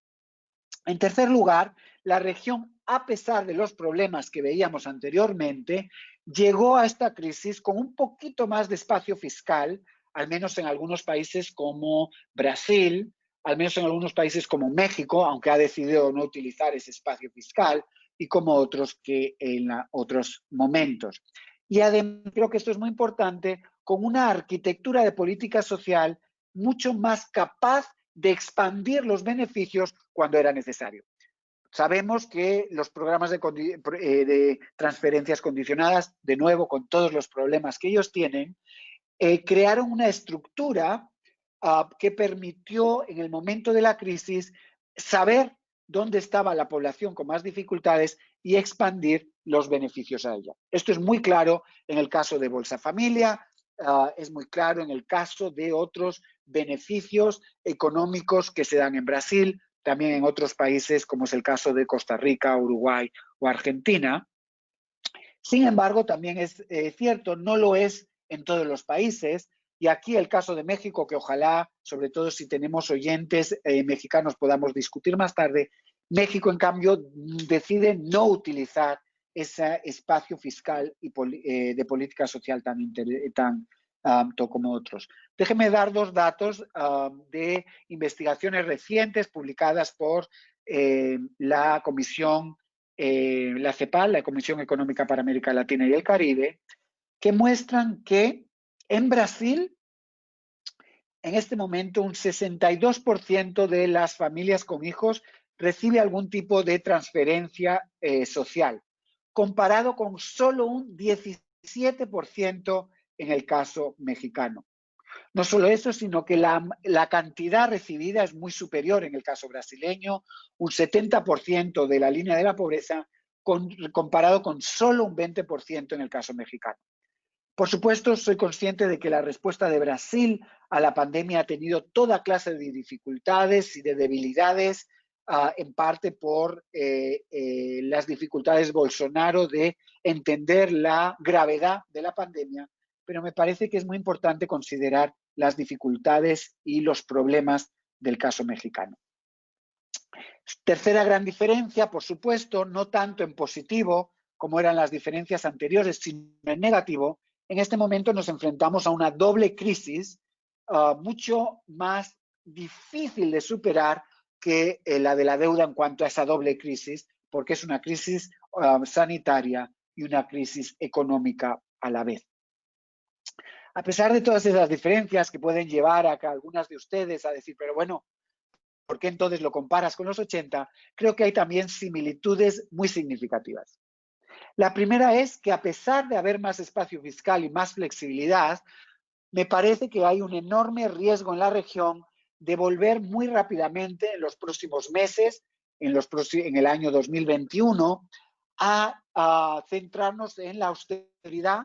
En tercer lugar, la región, a pesar de los problemas que veíamos anteriormente, llegó a esta crisis con un poquito más de espacio fiscal, al menos en algunos países como Brasil, al menos en algunos países como México, aunque ha decidido no utilizar ese espacio fiscal, y como otros que en otros momentos. Y además, creo que esto es muy importante, con una arquitectura de política social mucho más capaz de expandir los beneficios cuando era necesario. Sabemos que los programas de transferencias condicionadas, de nuevo, con todos los problemas que ellos tienen, crearon una estructura que permitió en el momento de la crisis saber dónde estaba la población con más dificultades y expandir los beneficios a ella. Esto es muy claro en el caso de Bolsa Familia, es muy claro en el caso de otros beneficios económicos que se dan en Brasil, también en otros países como es el caso de Costa Rica, Uruguay o Argentina. Sin embargo, también es cierto, no lo es en todos los países. Y aquí el caso de México, que ojalá, sobre todo si tenemos oyentes mexicanos, podamos discutir más tarde. México, en cambio, decide no utilizar ese espacio fiscal y de política social tan como otros. Déjenme dar dos datos de investigaciones recientes publicadas por la Comisión, la CEPAL, la Comisión Económica para América Latina y el Caribe, que muestran que en Brasil, en este momento, un 62% de las familias con hijos recibe algún tipo de transferencia social, comparado con solo un 17% en el caso mexicano. No solo eso, sino que la cantidad recibida es muy superior en el caso brasileño, un 70% de la línea de la pobreza, comparado con solo un 20% en el caso mexicano. Por supuesto, soy consciente de que la respuesta de Brasil a la pandemia ha tenido toda clase de dificultades y de debilidades en parte por las dificultades Bolsonaro de entender la gravedad de la pandemia, pero me parece que es muy importante considerar las dificultades y los problemas del caso mexicano. Tercera gran diferencia, por supuesto, no tanto en positivo como eran las diferencias anteriores, sino en negativo. En este momento nos enfrentamos a una doble crisis mucho más difícil de superar que la de la deuda en cuanto a esa doble crisis, porque es una crisis sanitaria y una crisis económica a la vez. A pesar de todas esas diferencias que pueden llevar a que algunas de ustedes a decir, pero bueno, ¿por qué entonces lo comparas con los 80? Creo que hay también similitudes muy significativas. La primera es que a pesar de haber más espacio fiscal y más flexibilidad, me parece que hay un enorme riesgo en la región de volver muy rápidamente en los próximos meses, en el año 2021, a centrarnos en la austeridad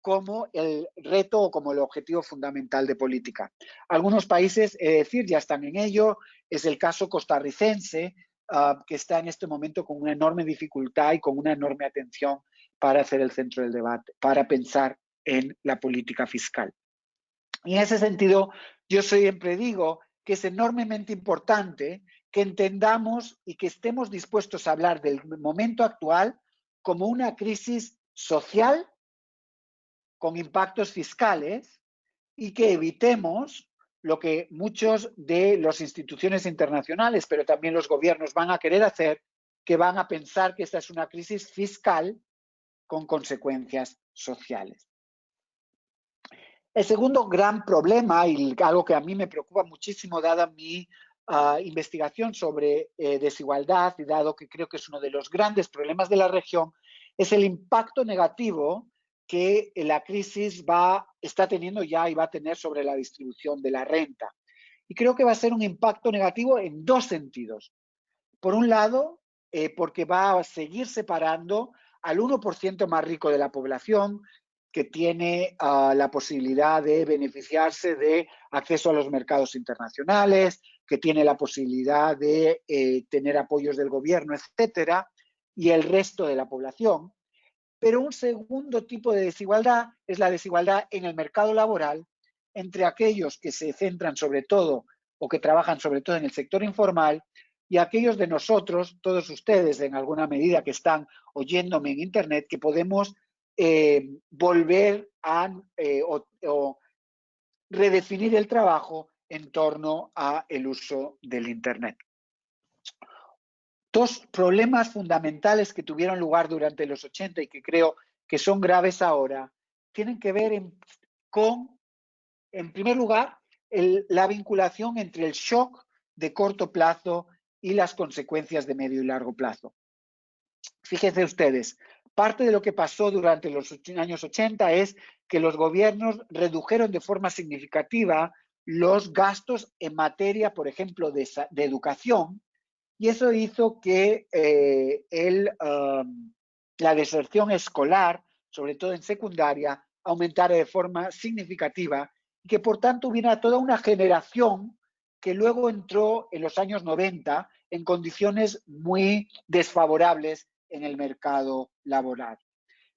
como el reto o como el objetivo fundamental de política. Algunos países, ya están en ello. Es el caso costarricense, que está en este momento con una enorme dificultad y con una enorme atención para hacer el centro del debate, para pensar en la política fiscal. Y en ese sentido, yo siempre digo que es enormemente importante que entendamos y que estemos dispuestos a hablar del momento actual como una crisis social con impactos fiscales y que evitemos lo que muchos de las instituciones internacionales, pero también los gobiernos van a querer hacer, que van a pensar que esta es una crisis fiscal con consecuencias sociales. El segundo gran problema, y algo que a mí me preocupa muchísimo dada mi investigación sobre desigualdad y dado que creo que es uno de los grandes problemas de la región, es el impacto negativo que la crisis está teniendo ya y va a tener sobre la distribución de la renta. Y creo que va a ser un impacto negativo en dos sentidos. Por un lado, porque va a seguir separando al 1% más rico de la población, que tiene la posibilidad de beneficiarse de acceso a los mercados internacionales, que tiene la posibilidad de tener apoyos del gobierno, etcétera, y el resto de la población. Pero un segundo tipo de desigualdad es la desigualdad en el mercado laboral entre aquellos que se centran sobre todo o que trabajan sobre todo en el sector informal y aquellos de nosotros, todos ustedes en alguna medida que están oyéndome en internet, que podemos volver a o redefinir el trabajo en torno al uso del internet. Dos problemas fundamentales que tuvieron lugar durante los 80 y que creo que son graves ahora, tienen que ver con, en primer lugar, la vinculación entre el shock de corto plazo y las consecuencias de medio y largo plazo. Fíjense ustedes, parte de lo que pasó durante los años 80 es que los gobiernos redujeron de forma significativa los gastos en materia, por ejemplo, de educación, y eso hizo que la deserción escolar, sobre todo en secundaria, aumentara de forma significativa y que por tanto hubiera toda una generación que luego entró en los años 90 en condiciones muy desfavorables en el mercado laboral.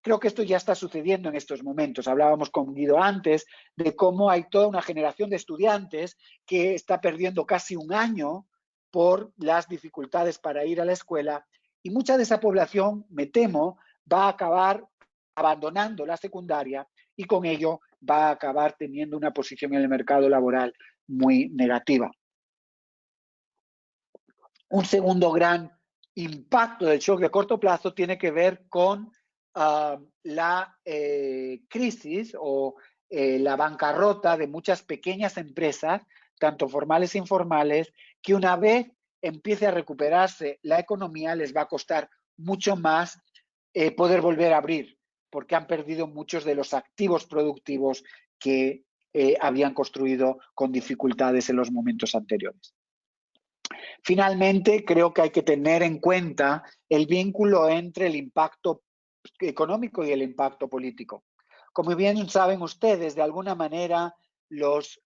Creo que esto ya está sucediendo en estos momentos. Hablábamos con Guido antes de cómo hay toda una generación de estudiantes que está perdiendo casi un año por las dificultades para ir a la escuela, y mucha de esa población, me temo, va a acabar abandonando la secundaria y con ello va a acabar teniendo una posición en el mercado laboral muy negativa. Un segundo gran impacto del shock de corto plazo tiene que ver con la crisis o la bancarrota de muchas pequeñas empresas, tanto formales e informales, que una vez empiece a recuperarse la economía les va a costar mucho más poder volver a abrir, porque han perdido muchos de los activos productivos que habían construido con dificultades en los momentos anteriores. Finalmente, creo que hay que tener en cuenta el vínculo entre el impacto económico y el impacto político. Como bien saben ustedes, de alguna manera, los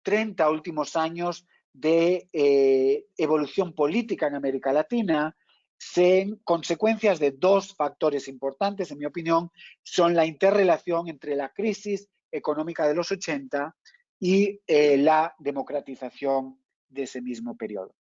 30 últimos años de evolución política en América Latina, son consecuencias de dos factores importantes, en mi opinión, son la interrelación entre la crisis económica de los 80 y la democratización de ese mismo periodo.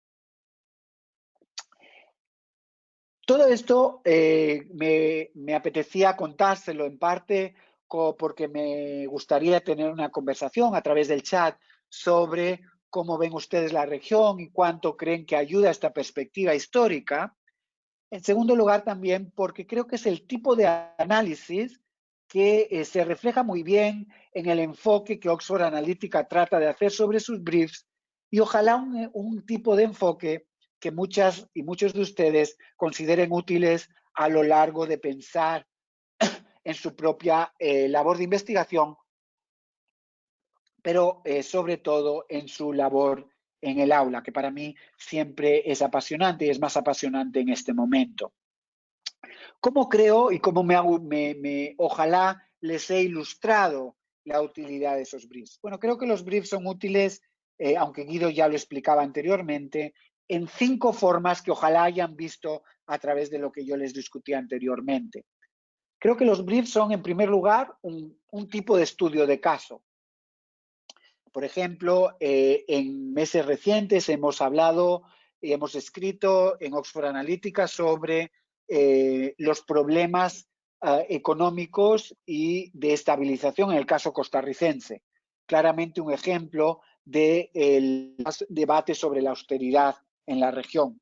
Todo esto me apetecía contárselo en parte porque me gustaría tener una conversación a través del chat sobre cómo ven ustedes la región y cuánto creen que ayuda a esta perspectiva histórica. En segundo lugar, también porque creo que es el tipo de análisis que se refleja muy bien en el enfoque que Oxford Analytica trata de hacer sobre sus briefs y ojalá un tipo de enfoque que muchas y muchos de ustedes consideren útiles a lo largo de pensar en su propia labor de investigación, pero sobre todo en su labor en el aula, que para mí siempre es apasionante y es más apasionante en este momento. ¿Cómo creo y cómo ojalá les he ilustrado la utilidad de esos briefs? Bueno, creo que los briefs son útiles, aunque Guido ya lo explicaba anteriormente, en 5 formas que ojalá hayan visto a través de lo que yo les discutí anteriormente. Creo que los briefs son, en primer lugar, un tipo de estudio de caso. Por ejemplo, en meses recientes hemos hablado y hemos escrito en Oxford Analytica sobre los problemas económicos y de estabilización en el caso costarricense. Claramente un ejemplo del debate sobre la austeridad en la región.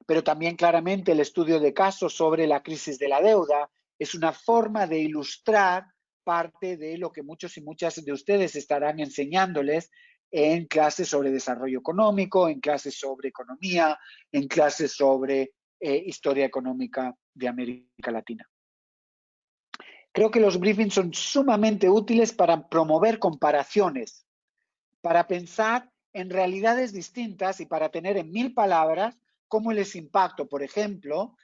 Pero también claramente el estudio de casos sobre la crisis de la deuda es una forma de ilustrar parte de lo que muchos y muchas de ustedes estarán enseñándoles en clases sobre desarrollo económico, en clases sobre economía, en clases sobre historia económica de América Latina. Creo que los briefings son sumamente útiles para promover comparaciones, para pensar en realidades distintas y para tener en 1000 palabras cómo es el impacto, por ejemplo,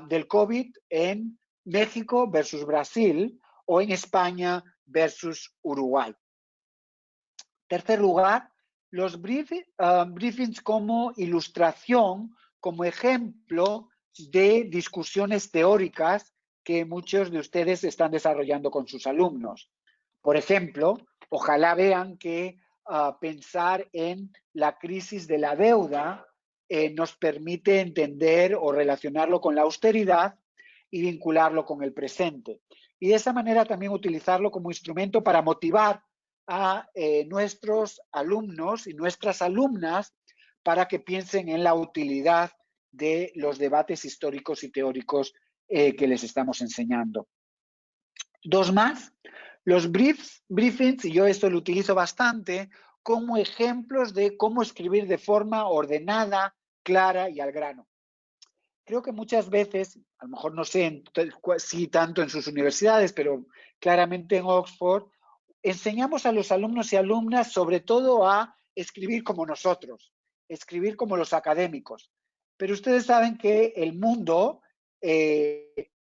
del COVID en México versus Brasil o en España versus Uruguay. Tercer lugar, los briefings como ilustración, como ejemplo de discusiones teóricas que muchos de ustedes están desarrollando con sus alumnos. Por ejemplo, ojalá vean que pensar en la crisis de la deuda nos permite entender o relacionarlo con la austeridad y vincularlo con el presente. Y de esa manera también utilizarlo como instrumento para motivar a nuestros alumnos y nuestras alumnas para que piensen en la utilidad de los debates históricos y teóricos que les estamos enseñando. Dos más, los briefings, y yo esto lo utilizo bastante, como ejemplos de cómo escribir de forma ordenada, clara y al grano. Creo que muchas veces, a lo mejor no sé si tanto en sus universidades, pero claramente en Oxford, enseñamos a los alumnos y alumnas sobre todo a escribir como nosotros, escribir como los académicos. Pero ustedes saben que el mundo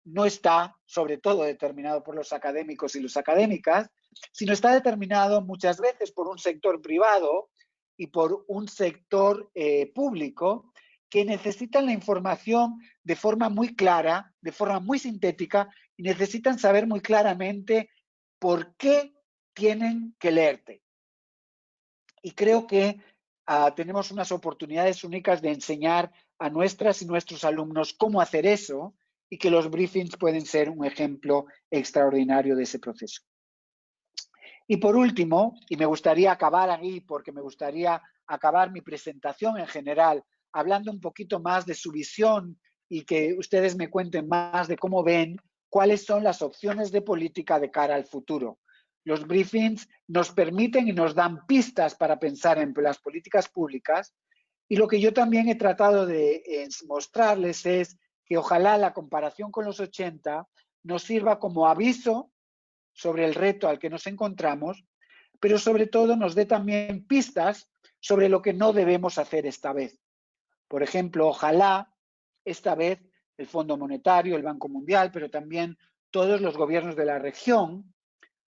no está sobre todo determinado por los académicos y las académicas, sino está determinado muchas veces por un sector privado y por un sector público que necesitan la información de forma muy clara, de forma muy sintética, y necesitan saber muy claramente por qué tienen que leerte. Y creo que tenemos unas oportunidades únicas de enseñar a nuestras y nuestros alumnos cómo hacer eso y que los briefings pueden ser un ejemplo extraordinario de ese proceso. Y por último, y me gustaría acabar ahí porque me gustaría acabar mi presentación en general hablando un poquito más de su visión y que ustedes me cuenten más de cómo ven cuáles son las opciones de política de cara al futuro. Los briefings nos permiten y nos dan pistas para pensar en las políticas públicas y lo que yo también he tratado de mostrarles es que ojalá la comparación con los 80 nos sirva como aviso sobre el reto al que nos encontramos, pero sobre todo nos dé también pistas sobre lo que no debemos hacer esta vez. Por ejemplo, ojalá esta vez el Fondo Monetario, el Banco Mundial, pero también todos los gobiernos de la región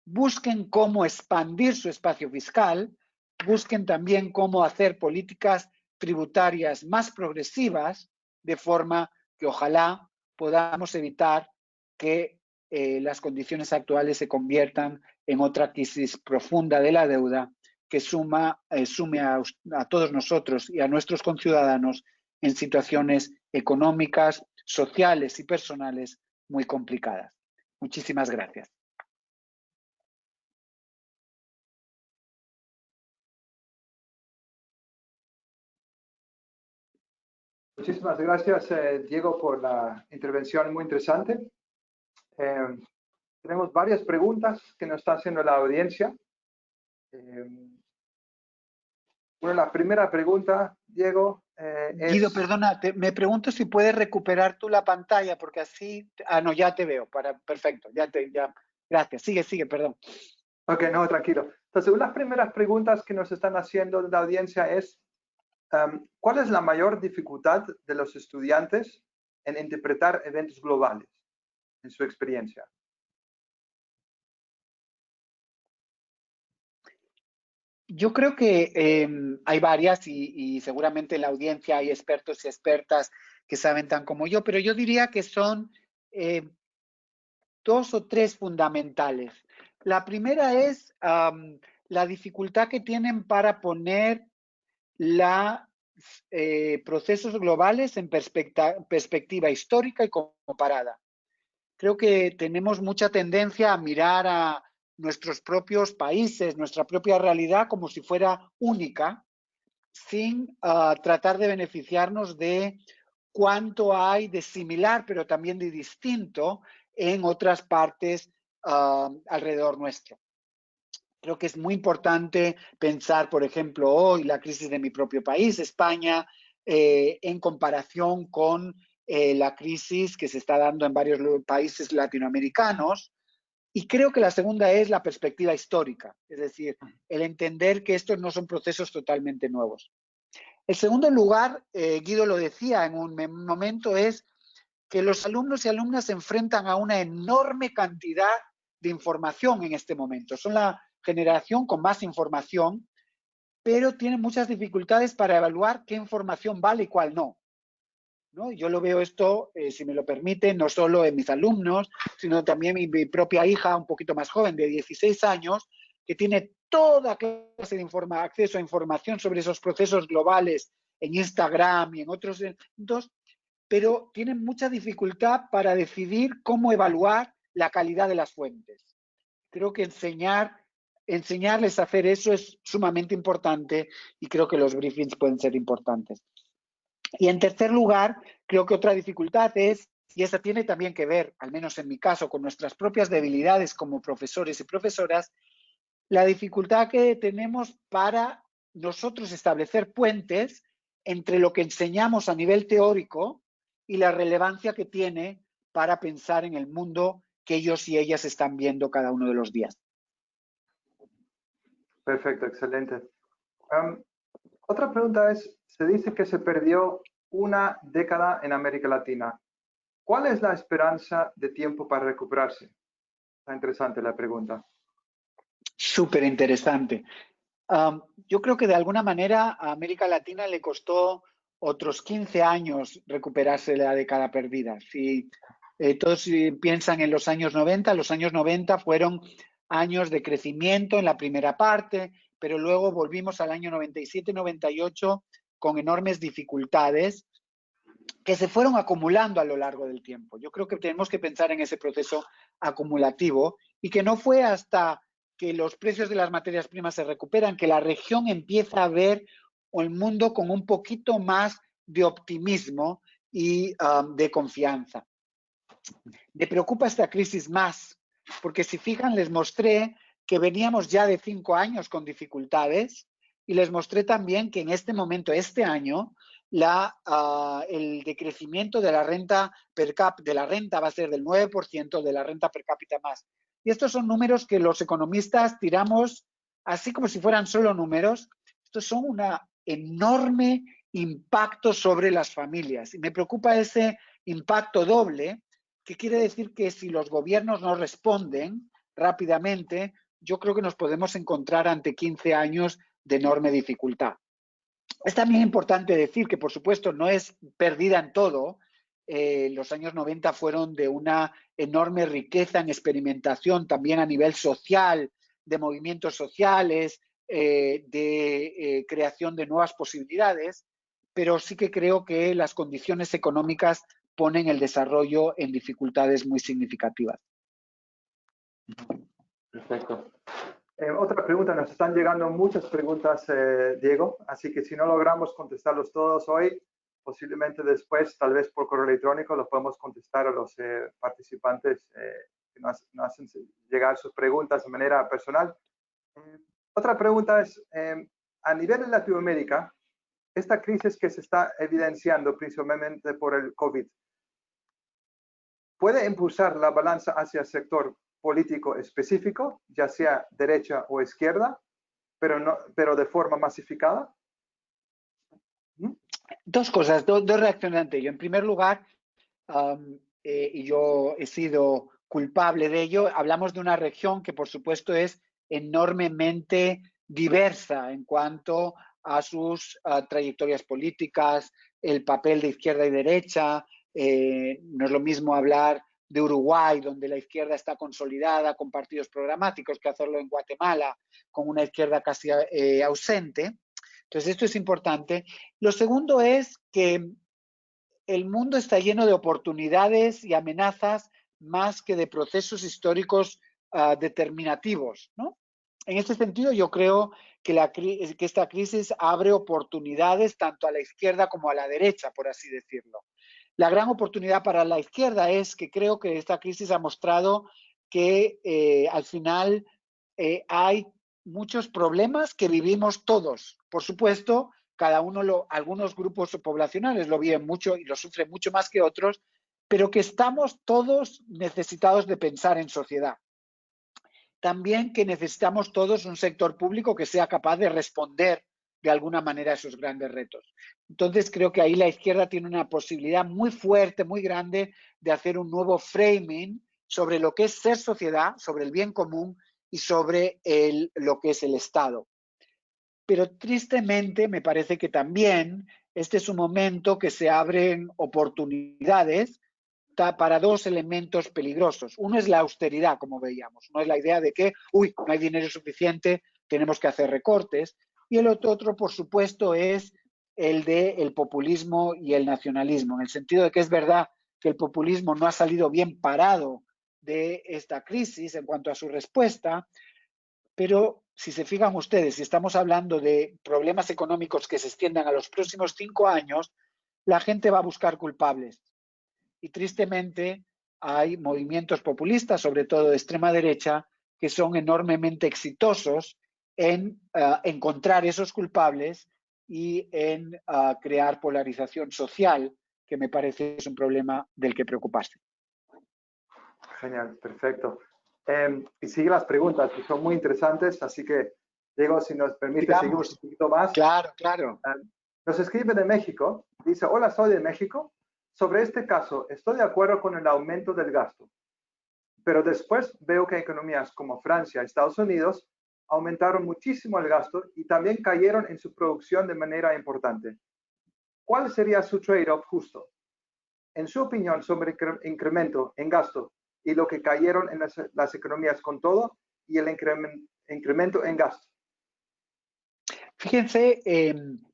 busquen cómo expandir su espacio fiscal, busquen también cómo hacer políticas tributarias más progresivas, de forma que ojalá podamos evitar que las condiciones actuales se conviertan en otra crisis profunda de la deuda que sume a todos nosotros y a nuestros conciudadanos en situaciones económicas, sociales y personales muy complicadas. Muchísimas gracias. Muchísimas gracias, Diego, por la intervención muy interesante. Tenemos varias preguntas que nos está haciendo la audiencia. Bueno, la primera pregunta, Diego, es... Guido, perdona, me pregunto si puedes recuperar tú la pantalla, porque así... Ah, no, ya te veo. Perfecto, gracias. Sigue, perdón. Ok, no, tranquilo. Entonces, una de las primeras preguntas que nos están haciendo la audiencia es, ¿cuál es la mayor dificultad de los estudiantes en interpretar eventos globales, en su experiencia? Yo creo que hay varias y seguramente en la audiencia hay expertos y expertas que saben tan como yo, pero yo diría que son 2 o 3 fundamentales. La primera es la dificultad que tienen para poner procesos globales en perspectiva histórica y comparada. Creo que tenemos mucha tendencia a mirar a nuestros propios países, nuestra propia realidad como si fuera única, sin tratar de beneficiarnos de cuánto hay de similar, pero también de distinto en otras partes alrededor nuestro. Creo que es muy importante pensar, por ejemplo, hoy la crisis de mi propio país, España, en comparación con la crisis que se está dando en varios países latinoamericanos. Y creo que la segunda es la perspectiva histórica, es decir, el entender que estos no son procesos totalmente nuevos. El segundo lugar, Guido lo decía en un momento, es que los alumnos y alumnas se enfrentan a una enorme cantidad de información en este momento. Son la generación con más información, pero tienen muchas dificultades para evaluar qué información vale y cuál no. ¿No? Yo lo veo esto, si me lo permite, no solo en mis alumnos, sino también en mi propia hija, un poquito más joven, de 16 años, que tiene toda clase de acceso a información sobre esos procesos globales en Instagram y en otros eventos, pero tienen mucha dificultad para decidir cómo evaluar la calidad de las fuentes. Creo que enseñarles a hacer eso es sumamente importante y creo que los briefings pueden ser importantes. Y en tercer lugar, creo que otra dificultad es, y esa tiene también que ver, al menos en mi caso, con nuestras propias debilidades como profesores y profesoras, la dificultad que tenemos para nosotros establecer puentes entre lo que enseñamos a nivel teórico y la relevancia que tiene para pensar en el mundo que ellos y ellas están viendo cada uno de los días. Perfecto, excelente. Otra pregunta es, se dice que se perdió una década en América Latina. ¿Cuál es la esperanza de tiempo para recuperarse? Está interesante la pregunta. Súper interesante. Yo creo que de alguna manera a América Latina le costó otros 15 años recuperarse la década perdida. Si todos piensan en los años 90 fueron años de crecimiento en la primera parte, pero luego volvimos al año 97-98 con enormes dificultades que se fueron acumulando a lo largo del tiempo. Yo creo que tenemos que pensar en ese proceso acumulativo y que no fue hasta que los precios de las materias primas se recuperan, que la región empieza a ver el mundo con un poquito más de optimismo y de confianza. Me preocupa esta crisis más, porque si fijan, les mostré que veníamos ya de 5 años con dificultades y les mostré también que en este momento, este año, el decrecimiento de la renta va a ser del 9%, de la renta per cápita más. Y estos son números que los economistas tiramos así como si fueran solo números. Estos son un enorme impacto sobre las familias. Y me preocupa ese impacto doble, que quiere decir que si los gobiernos no responden rápidamente, yo creo que nos podemos encontrar ante 15 años de enorme dificultad. Es también importante decir que, por supuesto, no es perdida en todo. Los años 90 fueron de una enorme riqueza en experimentación, también a nivel social, de movimientos sociales, de creación de nuevas posibilidades, pero sí que creo que las condiciones económicas ponen el desarrollo en dificultades muy significativas. Perfecto. Otra pregunta, nos están llegando muchas preguntas, Diego, así que si no logramos contestarlos todos hoy, posiblemente después, tal vez por correo electrónico, lo podemos contestar a los participantes que nos hacen llegar sus preguntas de manera personal. Otra pregunta es, a nivel de Latinoamérica, esta crisis que se está evidenciando principalmente por el COVID, ¿puede impulsar la balanza hacia el sector político específico, ya sea derecha o izquierda, pero de forma masificada? Dos cosas, dos reacciones ante ello. En primer lugar, y yo he sido culpable de ello, hablamos de una región que por supuesto es enormemente diversa en cuanto a sus trayectorias políticas, el papel de izquierda y derecha. No es lo mismo hablar de Uruguay, donde la izquierda está consolidada con partidos programáticos, que hacerlo en Guatemala, con una izquierda casi ausente. Entonces, esto es importante. Lo segundo es que el mundo está lleno de oportunidades y amenazas más que de procesos históricos determinativos, ¿no? En este sentido, yo creo que esta crisis abre oportunidades tanto a la izquierda como a la derecha, por así decirlo. La gran oportunidad para la izquierda es que creo que esta crisis ha mostrado que al final hay muchos problemas que vivimos todos. Por supuesto, cada uno, algunos grupos poblacionales lo viven mucho y lo sufren mucho más que otros, pero que estamos todos necesitados de pensar en sociedad. También que necesitamos todos un sector público que sea capaz de responder de alguna manera a esos grandes retos. Entonces creo que ahí la izquierda tiene una posibilidad muy fuerte, muy grande de hacer un nuevo framing sobre lo que es ser sociedad, sobre el bien común y sobre lo que es el Estado. Pero tristemente me parece que también este es un momento que se abren oportunidades para dos elementos peligrosos. Uno es la austeridad, como veíamos. Uno es la idea de que, no hay dinero suficiente, tenemos que hacer recortes. Y el otro, por supuesto, es el del populismo y el nacionalismo, en el sentido de que es verdad que el populismo no ha salido bien parado de esta crisis en cuanto a su respuesta, pero si se fijan ustedes, si estamos hablando de problemas económicos que se extiendan a los próximos 5 años, la gente va a buscar culpables. Y tristemente hay movimientos populistas, sobre todo de extrema derecha, que son enormemente exitosos en encontrar esos culpables y en crear polarización social, que me parece es un problema del que preocuparse. Genial, perfecto. Y sigue las preguntas, que son muy interesantes, así que, Diego, si nos permite, seguimos un poquito más. Claro, claro. Nos escribe de México, dice, hola, soy de México. Sobre este caso, estoy de acuerdo con el aumento del gasto, pero después veo que economías como Francia y Estados Unidos aumentaron muchísimo el gasto y también cayeron en su producción de manera importante. ¿Cuál sería su trade-off justo? En su opinión sobre incremento en gasto y lo que cayeron en las economías con todo y el incremento en gasto. Fíjense,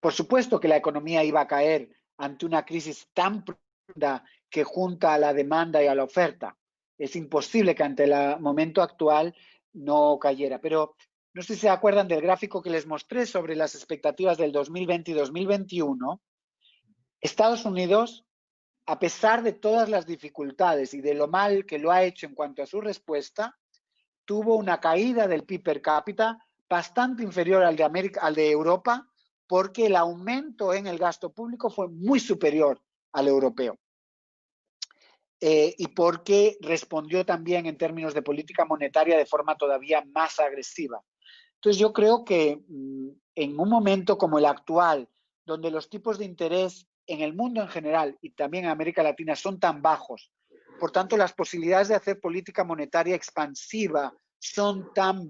por supuesto que la economía iba a caer ante una crisis tan profunda que junta a la demanda y a la oferta. Es imposible que ante el momento actual no cayera. Pero no sé si se acuerdan del gráfico que les mostré sobre las expectativas del 2020 y 2021. Estados Unidos, a pesar de todas las dificultades y de lo mal que lo ha hecho en cuanto a su respuesta, tuvo una caída del PIB per cápita bastante inferior al de Europa, porque el aumento en el gasto público fue muy superior al europeo. Y porque respondió también en términos de política monetaria de forma todavía más agresiva. Entonces yo creo que en un momento como el actual, donde los tipos de interés en el mundo en general y también en América Latina son tan bajos, por tanto las posibilidades de hacer política monetaria expansiva son tan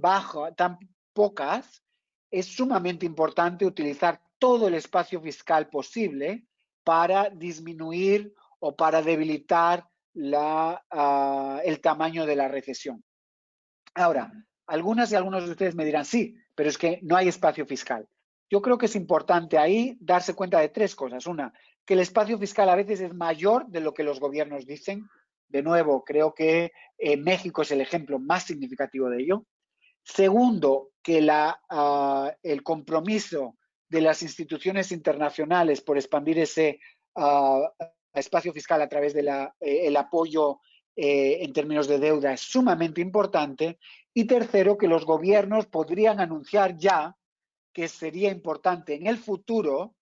pocas, es sumamente importante utilizar todo el espacio fiscal posible para disminuir o para debilitar el tamaño de la recesión. Ahora, algunas y algunos de ustedes me dirán, sí, pero es que no hay espacio fiscal. Yo creo que es importante ahí darse cuenta de tres cosas. Una, que el espacio fiscal a veces es mayor de lo que los gobiernos dicen. De nuevo, creo que México es el ejemplo más significativo de ello. Segundo, que el compromiso de las instituciones internacionales por expandir ese espacio fiscal a través del apoyo en términos de deuda es sumamente importante. Y tercero, que los gobiernos podrían anunciar ya que sería importante en el futuro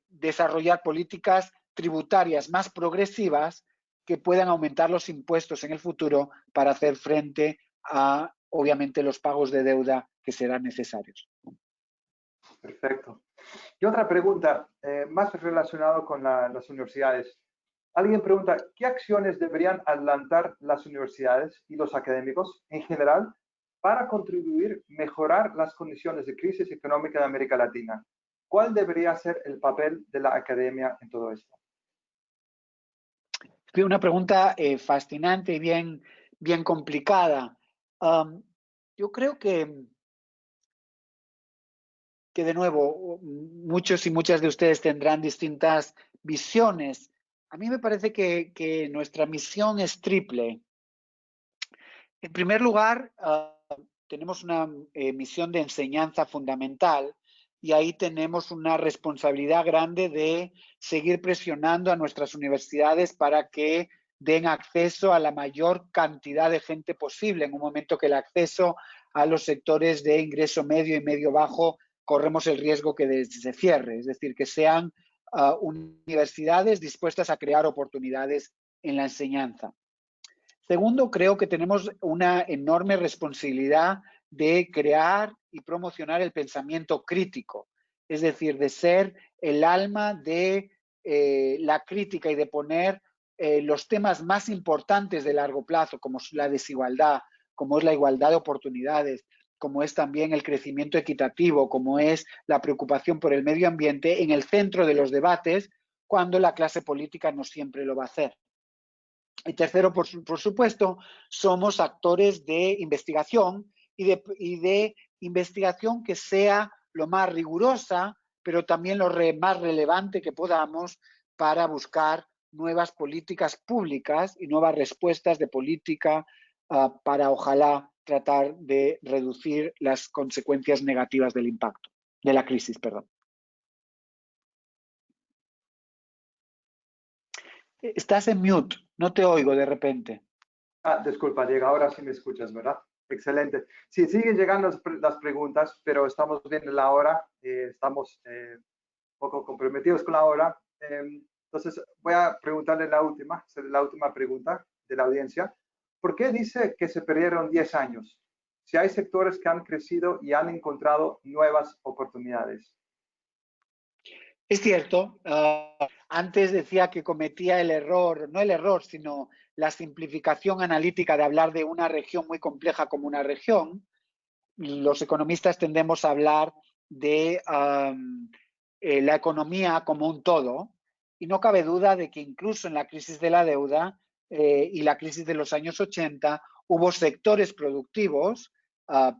desarrollar políticas tributarias más progresivas que puedan aumentar los impuestos en el futuro para hacer frente a, obviamente, los pagos de deuda que serán necesarios. Perfecto. Y otra pregunta, más relacionado con las universidades. Alguien pregunta, ¿qué acciones deberían adelantar las universidades y los académicos en general para contribuir a mejorar las condiciones de crisis económica de América Latina? ¿Cuál debería ser el papel de la academia en todo esto? Una pregunta fascinante y bien complicada. Yo creo que de nuevo, muchos y muchas de ustedes tendrán distintas visiones. A mí me parece que nuestra misión es triple. En primer lugar, tenemos una misión de enseñanza fundamental y ahí tenemos una responsabilidad grande de seguir presionando a nuestras universidades para que den acceso a la mayor cantidad de gente posible en un momento que el acceso a los sectores de ingreso medio y medio bajo corremos el riesgo que se cierre, es decir, que sean universidades dispuestas a crear oportunidades en la enseñanza. Segundo, creo que tenemos una enorme responsabilidad de crear y promocionar el pensamiento crítico, es decir, de ser el alma de la crítica y de poner los temas más importantes de largo plazo, como es la desigualdad, como es la igualdad de oportunidades, como es también el crecimiento equitativo, como es la preocupación por el medio ambiente, en el centro de los debates, cuando la clase política no siempre lo va a hacer. Y tercero, por supuesto, somos actores de investigación y de investigación que sea lo más rigurosa, pero también lo más relevante que podamos para buscar nuevas políticas públicas y nuevas respuestas de política para, ojalá, tratar de reducir las consecuencias negativas del impacto, de la crisis, perdón. Estás en mute, no te oigo de repente. Disculpa, Diego, ahora sí me escuchas, ¿verdad? Excelente. Sí, siguen llegando las preguntas, pero estamos viendo la hora, estamos un poco comprometidos con la hora. Entonces, voy a preguntarle la última pregunta de la audiencia. ¿Por qué dice que se perdieron 10 años? Si hay sectores que han crecido y han encontrado nuevas oportunidades. Es cierto. Antes decía que cometía el error, no el error, sino la simplificación analítica de hablar de una región muy compleja como una región. Los economistas tendemos a hablar de la economía como un todo, y no cabe duda de que incluso en la crisis de la deuda y la crisis de los años 80 hubo sectores productivos,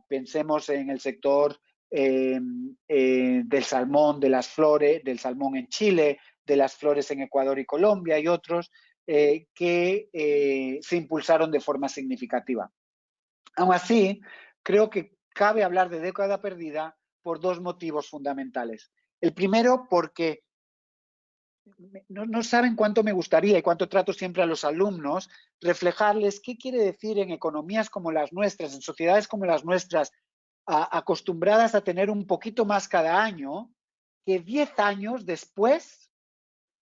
pensemos en el sector del salmón, de las flores, del salmón en Chile, de las flores en Ecuador y Colombia y otros que se impulsaron de forma significativa. Aún así, creo que cabe hablar de década perdida por dos motivos fundamentales. El primero, porque no saben cuánto me gustaría y cuánto trato siempre a los alumnos reflejarles qué quiere decir en economías como las nuestras, en sociedades como las nuestras, acostumbradas a tener un poquito más cada año, que 10 años después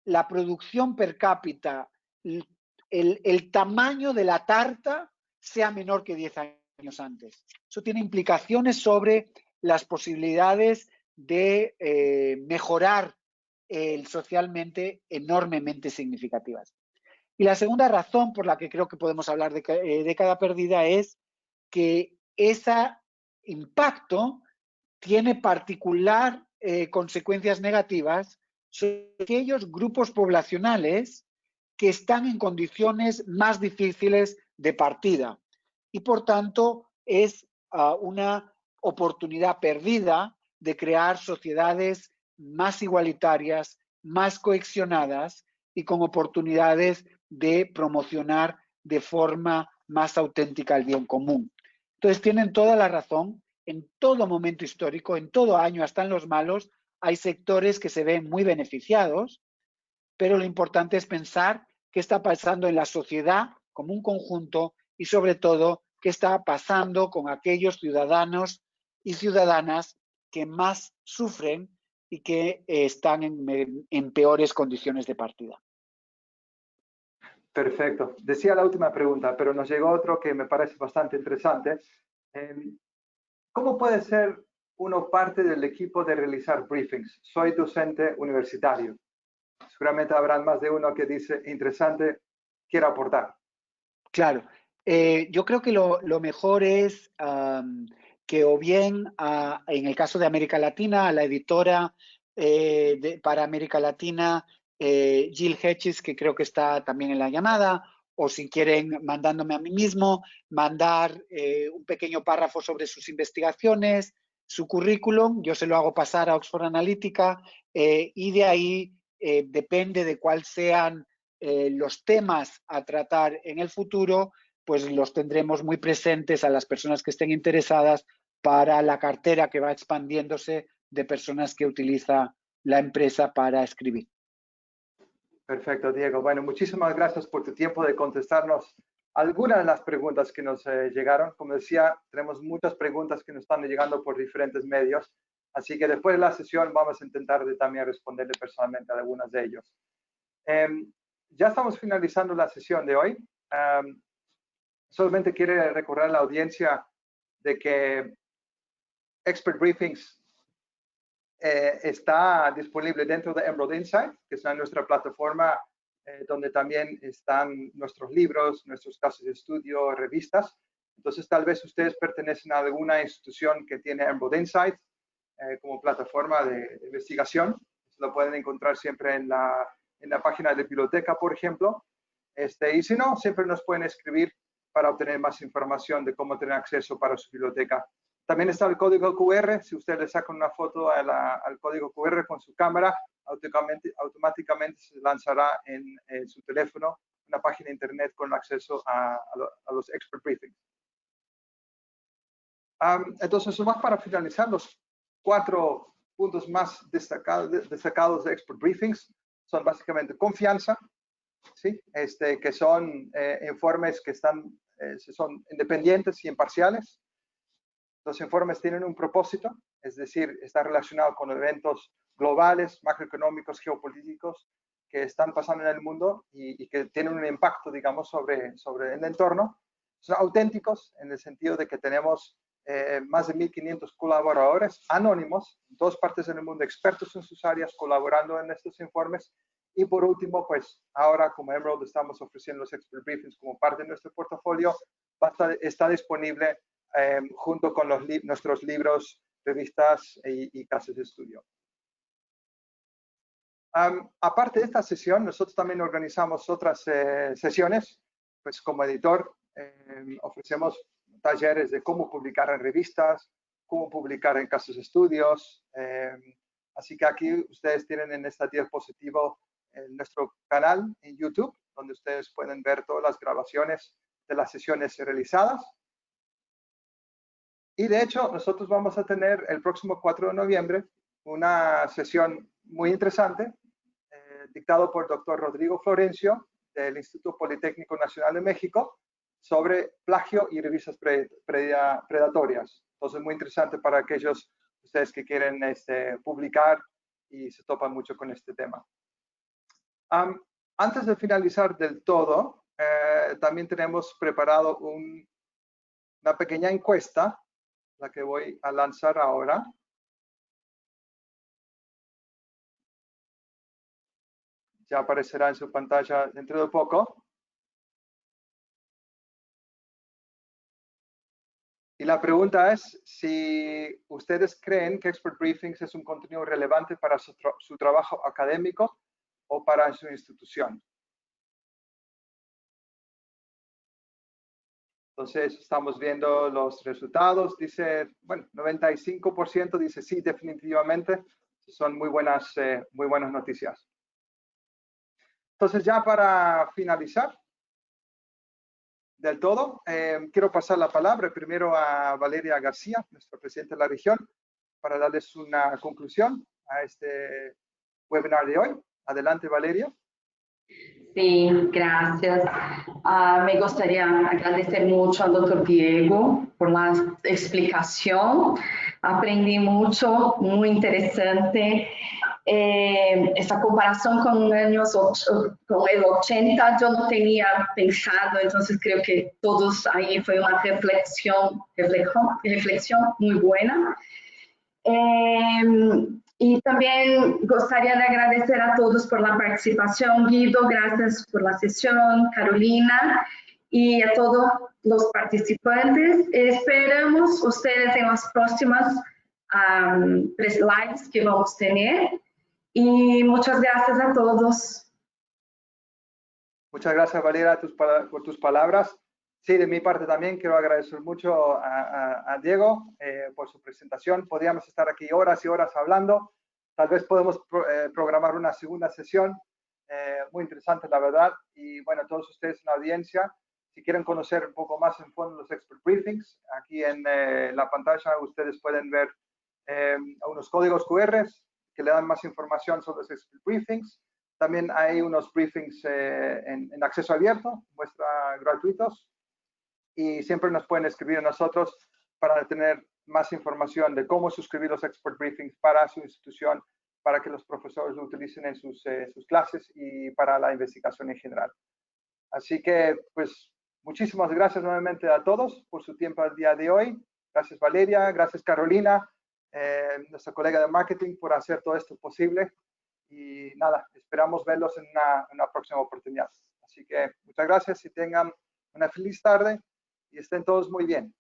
la producción per cápita, el tamaño de la tarta sea menor que 10 años antes. Eso tiene implicaciones sobre las posibilidades de mejorar socialmente enormemente significativas. Y la segunda razón por la que creo que podemos hablar de década perdida es que ese impacto tiene particular consecuencias negativas son aquellos grupos poblacionales que están en condiciones más difíciles de partida y por tanto es una oportunidad perdida de crear sociedades más igualitarias, más cohesionadas y con oportunidades de promocionar de forma más auténtica el bien común. Entonces tienen toda la razón. En todo momento histórico, en todo año, hasta en los malos, hay sectores que se ven muy beneficiados, pero lo importante es pensar qué está pasando en la sociedad como un conjunto y sobre todo qué está pasando con aquellos ciudadanos y ciudadanas que más sufren y que están en peores condiciones de partida. Perfecto. Decía la última pregunta, pero nos llegó otro que me parece bastante interesante. ¿Cómo puede ser uno parte del equipo de realizar briefings? Soy docente universitario. Seguramente habrán más de uno que dice, interesante, quiero aportar. Claro. Yo creo que lo mejor es que o bien, en el caso de América Latina, a la editora para América Latina, Jill Hedges, que creo que está también en la llamada, o si quieren, mandándome a mí mismo, mandar un pequeño párrafo sobre sus investigaciones, su currículum, yo se lo hago pasar a Oxford Analytica, y de ahí depende de cuáles sean los temas a tratar en el futuro, pues los tendremos muy presentes a las personas que estén interesadas para la cartera que va expandiéndose de personas que utiliza la empresa para escribir. Perfecto, Diego. Bueno, muchísimas gracias por tu tiempo de contestarnos algunas de las preguntas que nos llegaron. Como decía, tenemos muchas preguntas que nos están llegando por diferentes medios, así que después de la sesión vamos a intentar también responderle personalmente a algunas de ellos. Ya estamos finalizando la sesión de hoy. Solamente quiero recordar a la audiencia de que Expert Briefings está disponible dentro de Emerald Insight, que es nuestra plataforma donde también están nuestros libros, nuestros casos de estudio, revistas. Entonces, tal vez ustedes pertenecen a alguna institución que tiene Emerald Insight como plataforma de investigación. Lo pueden encontrar siempre en la página de biblioteca, por ejemplo. Y si no, siempre nos pueden escribir para obtener más información de cómo tener acceso para su biblioteca. También está el código QR. Si usted le saca una foto al código QR con su cámara, automáticamente se lanzará en su teléfono una página de internet con acceso a los expert briefings. Entonces, más para finalizar, los 4 puntos más destacados de expert briefings son básicamente confianza, ¿sí? Que son informes que son independientes y imparciales. Los informes tienen un propósito, es decir, están relacionados con eventos globales, macroeconómicos, geopolíticos que están pasando en el mundo y que tienen un impacto, digamos, sobre el entorno. Son auténticos en el sentido de que tenemos más de 1.500 colaboradores anónimos en todas partes del mundo, expertos en sus áreas, colaborando en estos informes. Y por último, pues ahora como Emerald estamos ofreciendo los expert briefings como parte de nuestro portafolio, está disponible junto con nuestros libros, revistas y casos de estudio. Aparte de esta sesión, nosotros también organizamos otras sesiones. Pues como editor ofrecemos talleres de cómo publicar en revistas, cómo publicar en casos de estudios. Así que aquí ustedes tienen en esta diapositiva nuestro canal en YouTube, donde ustedes pueden ver todas las grabaciones de las sesiones realizadas. Y de hecho, nosotros vamos a tener el próximo 4 de noviembre una sesión muy interesante, dictado por el doctor Rodrigo Florencio, del Instituto Politécnico Nacional de México, sobre plagio y revistas predatorias. Entonces, muy interesante para aquellos de ustedes que quieren publicar y se topan mucho con este tema. Antes de finalizar del todo, también tenemos preparado una pequeña encuesta, la que voy a lanzar ahora. Ya aparecerá en su pantalla dentro de poco. Y la pregunta es si ustedes creen que Expert Briefings es un contenido relevante para su trabajo académico o para su institución. Entonces, estamos viendo los resultados. Dice, bueno, 95% dice sí, definitivamente. Son muy buenas noticias. Entonces, ya para finalizar del todo, quiero pasar la palabra primero a Valeria García, nuestra presidenta de la región, para darles una conclusión a este webinar de hoy. Adelante, Valeria. Sí, gracias. Me gustaría agradecer mucho al doctor Diego por la explicación. Aprendí mucho, muy interesante. Esta comparación con con el 80 yo no tenía pensado, entonces creo que todos ahí fue una reflexión muy buena. Y también gustaría de agradecer a todos por la participación. Guido, gracias por la sesión. Carolina y a todos los participantes. Esperamos ustedes en las próximas 3 lives que vamos a tener. Y muchas gracias a todos. Muchas gracias, Valeria, por tus palabras. Sí, de mi parte también quiero agradecer mucho a Diego por su presentación. Podríamos estar aquí horas y horas hablando. Tal vez podemos programar una segunda sesión. Muy interesante, la verdad. Y bueno, todos ustedes en la audiencia, si quieren conocer un poco más en fondo los Expert Briefings, aquí en la pantalla ustedes pueden ver unos códigos QR que le dan más información sobre los Expert Briefings. También hay unos briefings en acceso abierto, gratuitos. Y siempre nos pueden escribir a nosotros para tener más información de cómo suscribir los Expert Briefings para su institución, para que los profesores lo utilicen en sus clases y para la investigación en general. Así que, pues, muchísimas gracias nuevamente a todos por su tiempo el día de hoy. Gracias, Valeria. Gracias, Carolina, nuestra colega de marketing, por hacer todo esto posible. Y nada, esperamos verlos en una próxima oportunidad. Así que muchas gracias y tengan una feliz tarde y estén todos muy bien.